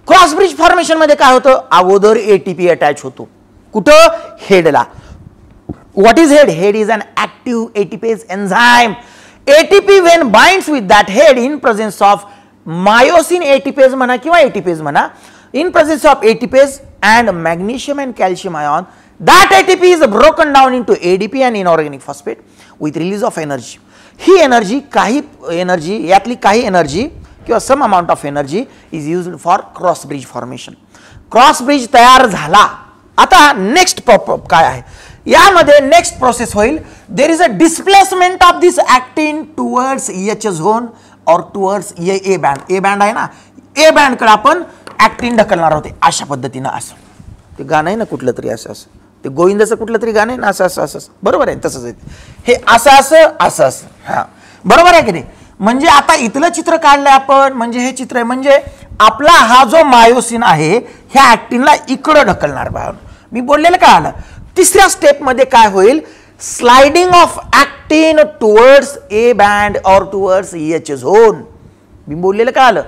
Cross bridge formation मध्ये काय होतं, अगोदर एटीपी अटॅच होतो कुठं, हेडला. What is head, head is an active ATPase enzyme. ATP when binds with that head in presence of myosin ATPase म्हणा किंवा एटीपेज म्हणा, in presence of ATPase and magnesium and calcium ion, that ATP is broken down into ADP and inorganic phosphate with release of energy. ही एनर्जी, काही एनर्जी, यातली काही एनर्जी किंवा some amount of energy is used for cross bridge formation. Cross bridge तयार झाला. आता नेक्स्ट काय आहे, यामध्ये नेक्स्ट प्रोसेस होईल, there is a displacement of this actin towards H zone और towards A band. A band आहे ना, ए बँड कडे आपण ऍक्टिन ढकलणार होते अशा पद्धतीनं. असं ते गाणं आहे ना कुठलं तरी, असं असं ते गोविंदाचं कुठलं तरी गाणं आहे ना, असं असं असं बरोबर आहे, तसंच आहे हे, असं असं असं असं. हा बरोबर आहे की नाही. म्हणजे आता इथलं चित्र काढलंय आपण, म्हणजे हे चित्र आहे, म्हणजे आपला हा जो मायोसिन आहे ह्या ऍक्टिनला इकडं ढकलणार बाळा. मी बोललेलं काय आलं, तिसऱ्या स्टेप मध्ये काय होईल, sliding of actin towards A band और टुवर्ड्स एच झोन. मी बोललेलं काय आलं.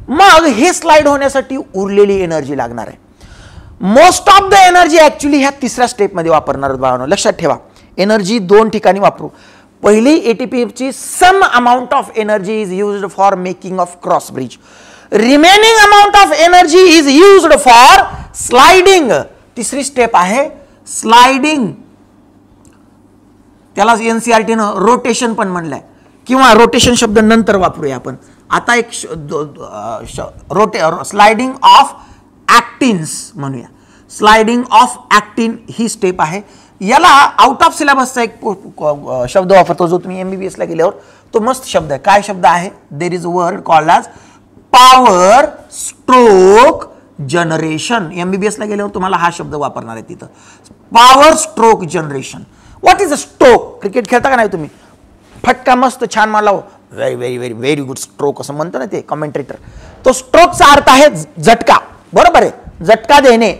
मग हे स्लाइड होण्यासाठी उरलेली एनर्जी लागणार आहे. Most of the energy actually ह्या तिसऱ्या स्टेप मध्ये वापरणार बाळांनो. लक्षात ठेवा, एनर्जी दोन ठिकाणी वापरू. पहिली एटीपी ची some amount of energy is used for making of cross bridge. Remaining amount of energy is used for sliding. तिसरी स्टेप आहे स्लाइडिंग. त्याला एनसीईआरटी न रोटेशन पण म्हणलंय, किंवा रोटेशन शब्द नंतर वापरूया आपण. आता एक स्लाइडिंग ऑफ ऍक्टिन्स म्हणूया. स्लाइडिंग ऑफ ऍक्टिन ही स्टेप आहे. याला आउट ऑफ सिलेबसचा एक शब्द वापरतो जो तुम्ही MBBS ला गेल्यावर तो मस्त शब्द आहे. काय शब्द आहे, देर is a word called as power stroke generation. MBBS ला गेल्यावर तुम्हाला हा शब्द वापरणार आहे तिथं, power stroke generation. What is a stroke, cricket खेळता का नाही तुम्ही, फटका मस्त छान मारला, very very very very good stroke असं म्हणतो ना ते कमेंटेटर. तो स्ट्रोकचा अर्थ आहे झटका, बरोबर आहे, झटका देणे.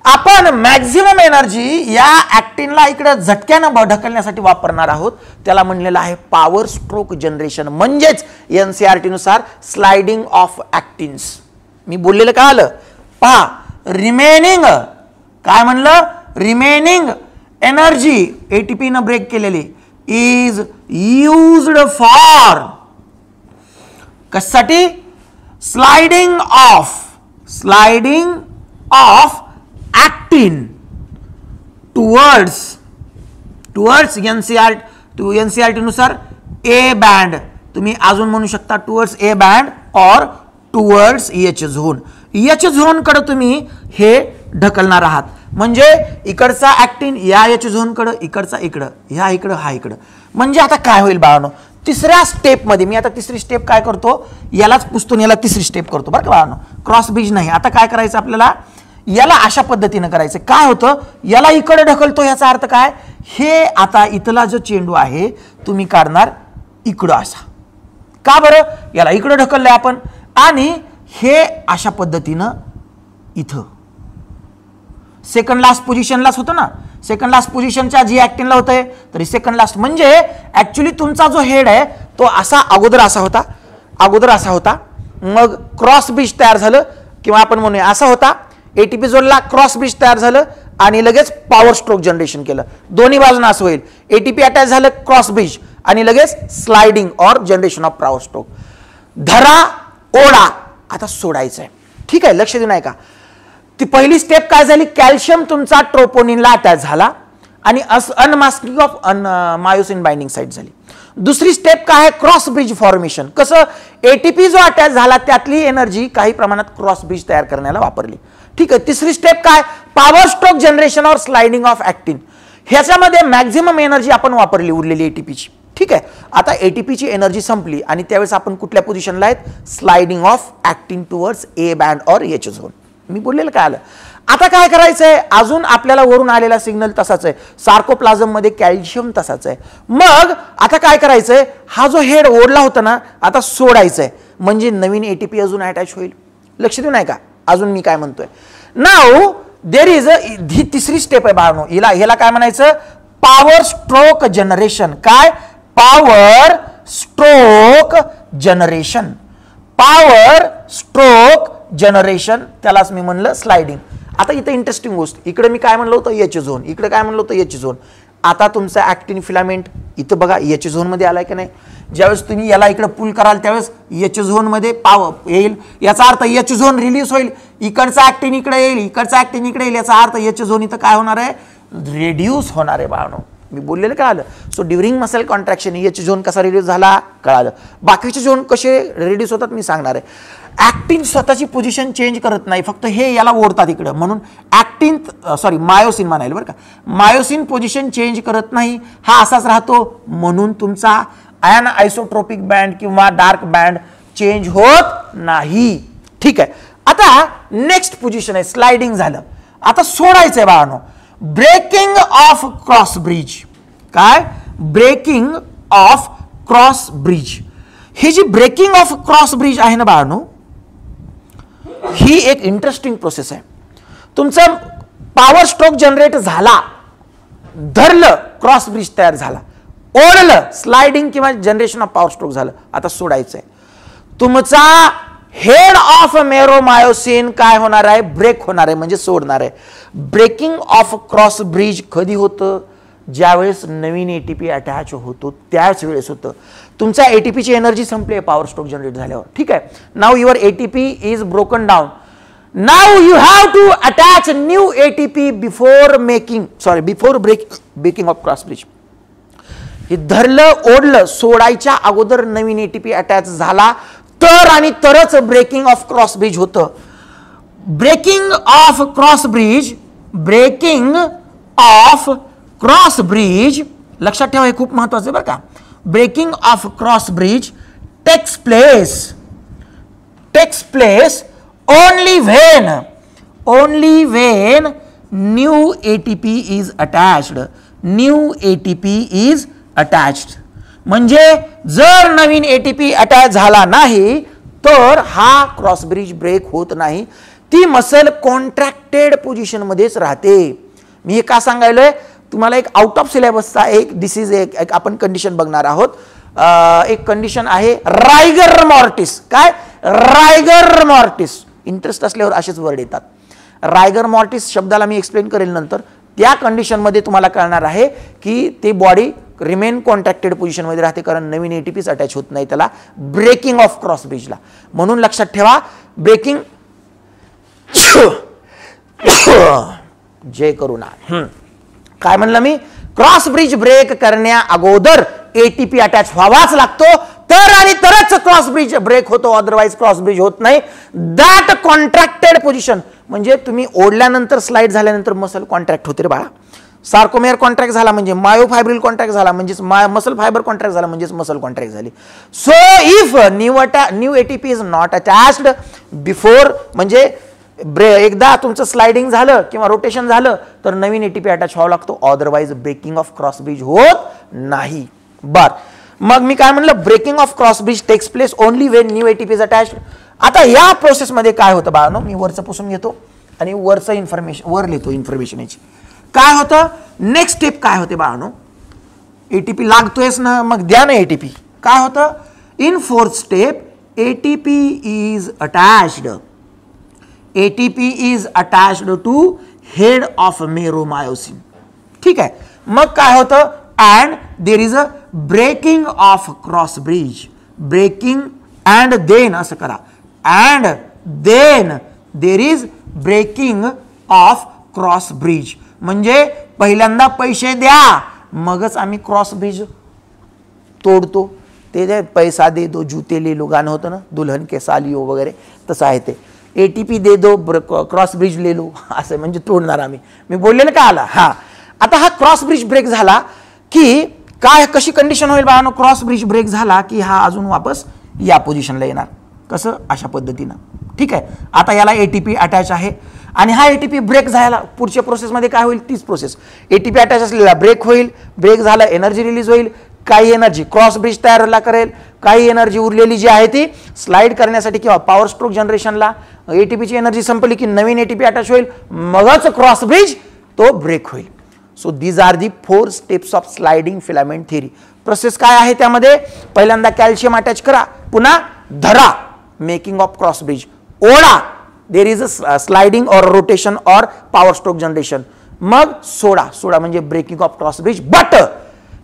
आपण मॅक्झिमम एनर्जी या ऍक्टिनला इकडे झटक्यानं ढकलण्यासाठी वापरणार आहोत, त्याला म्हणलेलं आहे पॉवर स्ट्रोक जनरेशन, म्हणजेच NCERT नुसार स्लाइडिंग ऑफ ऍक्टिन्स. मी बोललेलं काय आलं पहा, रिमेनिंग काय म्हणलं, रिमेनिंग एनर्जी एटीपी न ब्रेक केलेली इज यूज्ड फॉर कशासाठी, sliding of actin towards NCERT नुसार ए बँड. तुम्ही अजून म्हणू शकता टुवर्ड्स ए बँड और towards H zone. H zone कडे तुम्ही हे ढकलणार आहात. म्हणजे इकडचा ऍक्टिन या एच झोन कडे, इकडचा इकडं, ह्या इकडं, हा इकडं. म्हणजे आता काय होईल बाळांनो, तिसऱ्या स्टेप मध्ये मी आता तिसरी स्टेप काय करतो, यालाच पुसतो, याला तिसरी स्टेप करतो बरं का बाळांनो. क्रॉस ब्रिज नाही. आता काय करायचं आपल्याला, याला अशा पद्धतीने करायचं. काय होतं, याला इकडे ढकलतो, याचा अर्थ काय, हे आता इथला जो चेंडू आहे तुम्ही काढणार इकडं असा. का बरं, याला इकडे ढकललंय आपण आणि हे अशा पद्धतीनं इथं सेकंड लास्ट पोझिशनलाच होतं ना. सेकंड लास्ट पोझिशनच्या जी ऍक्टिनला होतंय तरी सेकंड लास्ट. म्हणजे ऍक्च्युली तुमचा जो हेड आहे तो असा अगोदर असा होता, मग क्रॉस ब्रिज तयार झालं, किंवा आपण म्हणूया असा होता, एटीपी जोडला, क्रॉस ब्रिज तयार झालं आणि लगेच पॉवर स्ट्रोक जनरेशन केलं. दोन्ही बाजूंना असं होईल, एटीपी अटॅच झालं, क्रॉस ब्रिज आणि लगेच स्लाइडिंग और जनरेशन ऑफ पॉवर स्ट्रोक. धरा ओढा, आता सोडायचं आहे. ठीक आहे, लक्ष देऊ नये का. ती पहिली स्टेप काय झाली, कॅल्शियम तुमचा ट्रोपोनिनला अटॅच झाला आणि unmasking of myosin binding site झाली. दुसरी स्टेप काय आहे, क्रॉस ब्रिज फॉर्मेशन. कसं, एटीपी जो अटॅच झाला त्यातली एनर्जी काही प्रमाणात क्रॉस ब्रिज तयार करण्याला वापरली. ठीक आहे. तिसरी स्टेप काय, पॉवर स्ट्रोक जनरेशन और स्लाइडिंग ऑफ ऍक्टिन. ह्याच्यामध्ये मॅक्झिमम एनर्जी आपण वापरली उरलेली एटीपीची. ठीक आहे, आता एटीपीची एनर्जी संपली आणि त्यावेळेस आपण कुठल्या पोझिशनला आहेत, sliding of acting towards A band or H zone. मी बोललेलं काय आलं. आता काय करायचंय, अजून आपल्याला वरून आलेला सिग्नल तसाच आहे, सार्कोप्लाझम मध्ये कॅल्शियम तसाच आहे. मग आता काय करायचंय, हा जो हेड ओढला होता ना आता सोडायचंय, म्हणजे नवीन एटीपी अजून अटॅच होईल. लक्ष देऊ नाही का अजून मी काय म्हणतोय. नाउ देर इज ही तिसरी स्टेप आहे बाळांनो, ह्याला काय म्हणायचं, पॉवर स्ट्रोक जनरेशन. काय, power stroke generation. Power stroke generation, त्यालाच मी म्हणलं स्लाइडिंग. आता इथं इंटरेस्टिंग गोष्ट, इकडे मी काय म्हणलं होतं एच झोन, इकडे काय म्हणलं होतं एच झोन. आता तुमचा ऍक्टिन फिलामेंट इथं बघा एच झोन मध्ये आलाय की नाही. ज्यावेळेस तुम्ही याला इकडे पुल कराल त्यावेळेस एच झोन मध्ये पॉवर येईल, याचा अर्थ एच झोन रिलीज होईल, इकडचा ऍक्टिन इकडे येईल, इकडचा ऍक्टिन इकडे येईल, याचा अर्थ एच झोन इथं काय होणार आहे, रेड्यूस होणार आहे बाळांनो. मी बोललेलं काय आलं. So during muscle contraction H zone कसा रिड्यूस झाला कळालं. बाकीचे झोन कसे रिड्यूस होतात मी सांगणार आहे. ऍक्टिन स्वतःची पोझिशन चेंज करत नाही, फक्त हे याला ओढतात इकडं, म्हणून ऍक्टिन सॉरी मायोसिन म्हणायला बरं का, मायोसिन पोझिशन चेंज करत नाही, हा असाच राहतो, म्हणून तुमचा आयन आयसोट्रोपिक बँड किंवा डार्क बँड चेंज होत नाही. ठीक आहे, आता नेक्स्ट पोझिशन आहे, स्लाइडिंग झालं. आता सोडायचंय बाळांनो, ब्रेकिंग ऑफ क्रॉस ब्रिज. काय, ब्रेकिंग ऑफ क्रॉस ब्रिज. ही जी ब्रेकिंग ऑफ क्रॉस ब्रिज आहे ना बाळांनो, ही एक इंटरेस्टिंग प्रोसेस आहे. तुमचं पॉवर स्ट्रोक जनरेट झाला, धरलं क्रॉस ब्रिज तयार झाला, ओढलं स्लाइडिंग किंवा जनरेशन ऑफ पॉवर स्ट्रोक झालं. आता सोडायचंय, तुमचा हेड ऑफ मेरोमायोसिन काय होणार आहे, ब्रेक होणार आहे, म्हणजे सोडणार आहे. ब्रेकिंग ऑफ क्रॉस ब्रिज कधी होतं, ज्यावेळेस नवीन एटीपी अटॅच होतो त्याच वेळेस होतं. तुमचा एटीपीची एनर्जी संपली आहे पॉवर स्ट्रोक जनरेट झाल्यावर. ठीक आहे, now your ATP is broken down. Now you have to attach new ATP before breaking of cross bridge. हे धरलं ओढलं, सोडायच्या अगोदर नवीन एटीपी अटॅच झाला तर आणि तरच ब्रेकिंग ऑफ क्रॉस ब्रिज होतं. Breaking of cross bridge, breaking of cross bridge, लक्षात ठेवा हे खूप महत्वाचं आहे बरं का. Breaking of cross bridge takes place only when new ATP is attached. New ATP is attached. म्हणजे जर नवीन एटीपी अटॅच झाला नाही तर हा क्रॉस ब्रिज ब्रेक होत नाही, ती मसल कॉन्ट्रॅक्टेड पोझिशन मध्येच राहते. मी हे का सांगायलोय, तुम्हाला एक आउट ऑफ सिलेबसचा एक डिसीज एक आपण कंडिशन बघणार आहोत. एक कंडिशन आहे रायगर मॉर्टिस. काय, रायगर मॉर्टिस. इंटरेस्ट असल्यावर असेच वर्ड येतात. रायगर मॉर्टिस शब्दाला मी एक्सप्लेन करेल नंतर. त्या कंडिशन मध्ये तुम्हाला कळणार आहे की ते बॉडी रिमेन कॉन्ट्रॅक्टेड पोझिशन मध्ये राहते, कारण नवीन एटीपीज अटॅच होत नाही त्याला ब्रेकिंग ऑफ क्रॉस ब्रिजला. म्हणून लक्षात ठेवा, ब्रेकिंग जय करुणा. काय म्हणलं मी, क्रॉस ब्रिज ब्रेक करण्या अगोदर एटीपी अटॅच व्हावाच लागतो, तर आणि तरच क्रॉस ब्रिज ब्रेक होतो, अदरवाइज क्रॉस ब्रिज होत नाही. दॅट कॉन्ट्रॅक्टेड पोझिशन म्हणजे तुम्ही ओढल्यानंतर स्लाइड झाल्यानंतर मसल कॉन्ट्रॅक्ट होते रे बाळा. सार्कोमेअर कॉन्ट्रॅक्ट झाला म्हणजे मायोफायब्रिल कॉन्ट्रॅक्ट झाला म्हणजेच मसल फायबर कॉन्ट्रॅक्ट झाला म्हणजेच मसल कॉन्ट्रॅक्ट झाली. So if new ATP is not attached before, म्हणजे एकदा तुमचं स्लाइडिंग झालं किंवा रोटेशन झालं तर नवीन एटीपी अटॅच व्हावं लागतो, otherwise breaking of cross bridge होत नाही. बर, मग मी काय म्हणलं, breaking of cross bridge takes place only when new ATP is attached. आता या प्रोसेसमध्ये काय होतं बाळांनो, मी वरचं पुसून घेतो आणि वरचं इन्फॉर्मेशन वर लिहितो इन्फॉर्मेशन याची. काय होतं, नेक्स्ट स्टेप काय होते बाळांनो, एटीपी लागतोयच ना, मग द्या ना एटीपी. काय होतं, in fourth step ATP is attached. ATP is attached to head of meromyosin. ठीक आहे, मग काय होतं, and there is a breaking of cross bridge. Breaking and then असं करा, and then there is breaking of cross bridge. म्हणजे पहिल्यांदा पैसे द्या मगच आम्ही क्रॉस ब्रिज तोडतो. ते पैसा दे दो जूते ले लो गाणं होतं ना, दुल्हन के सालियो वगैरे, तसं आहे ते. एटीपी दे दो क्रॉस ब्रिज ले लो, असं म्हणजे तोडणार आम्ही. मी बोललेलं का आला. हा, आता हा क्रॉस ब्रिज ब्रेक झाला की काय कशी कंडिशन होईल बाळांनो? क्रॉस ब्रिज ब्रेक झाला की हा अजून वापस या पोझिशनला येणार. कसं? अशा पद्धतीनं. ठीक आहे. आता याला एटीपी अटॅच आहे आणि हा एटीपी ब्रेक झाला. पुढच्या प्रोसेसमध्ये काय होईल? तीच प्रोसेस. एटीपी अटॅच असलेला ब्रेक होईल, ब्रेक झाला एनर्जी रिलीज होईल, काही एनर्जी क्रॉस ब्रिज तयार करेल, काही एनर्जी उरलेली जी आहे ती स्लाइड करण्यासाठी किंवा पॉवर स्ट्रोक जनरेशनला एटीपीची एनर्जी संपली की नवीन एटीपी अटॅच होईल, मगच क्रॉस ब्रिज तो ब्रेक होईल. So these are the 4 steps of sliding filament theory. Process काय आहे त्यामध्ये? पहिल्यांदा कॅल्शियम अटॅच करा, पुन्हा धरा, मेकिंग ऑफ क्रॉस ब्रिज, ओढा, there is a sliding or rotation or power stroke generation, मग सोडा म्हणजे breaking of cross bridge. But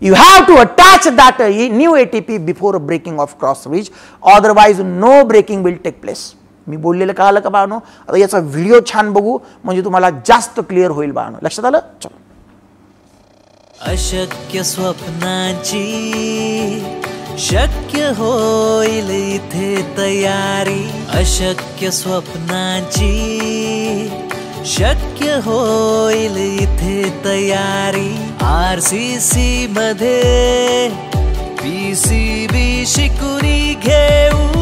you have to attach that new ATP before breaking of cross bridge, otherwise no breaking will take place. मी बोललेलं कळालं का बाळांनो? आता याचा व्हिडिओ छान बघू म्हणजे तुम्हाला जास्त क्लिअर होईल बाळांनो. लक्षात आलं? चलो. अशक्य स्वप्नांची शक्य होईल इथे तयारी, अशक्य स्वप्नांची शक्य होईल इथे तयारी. RCC मध्ये PCB शिकून घेऊ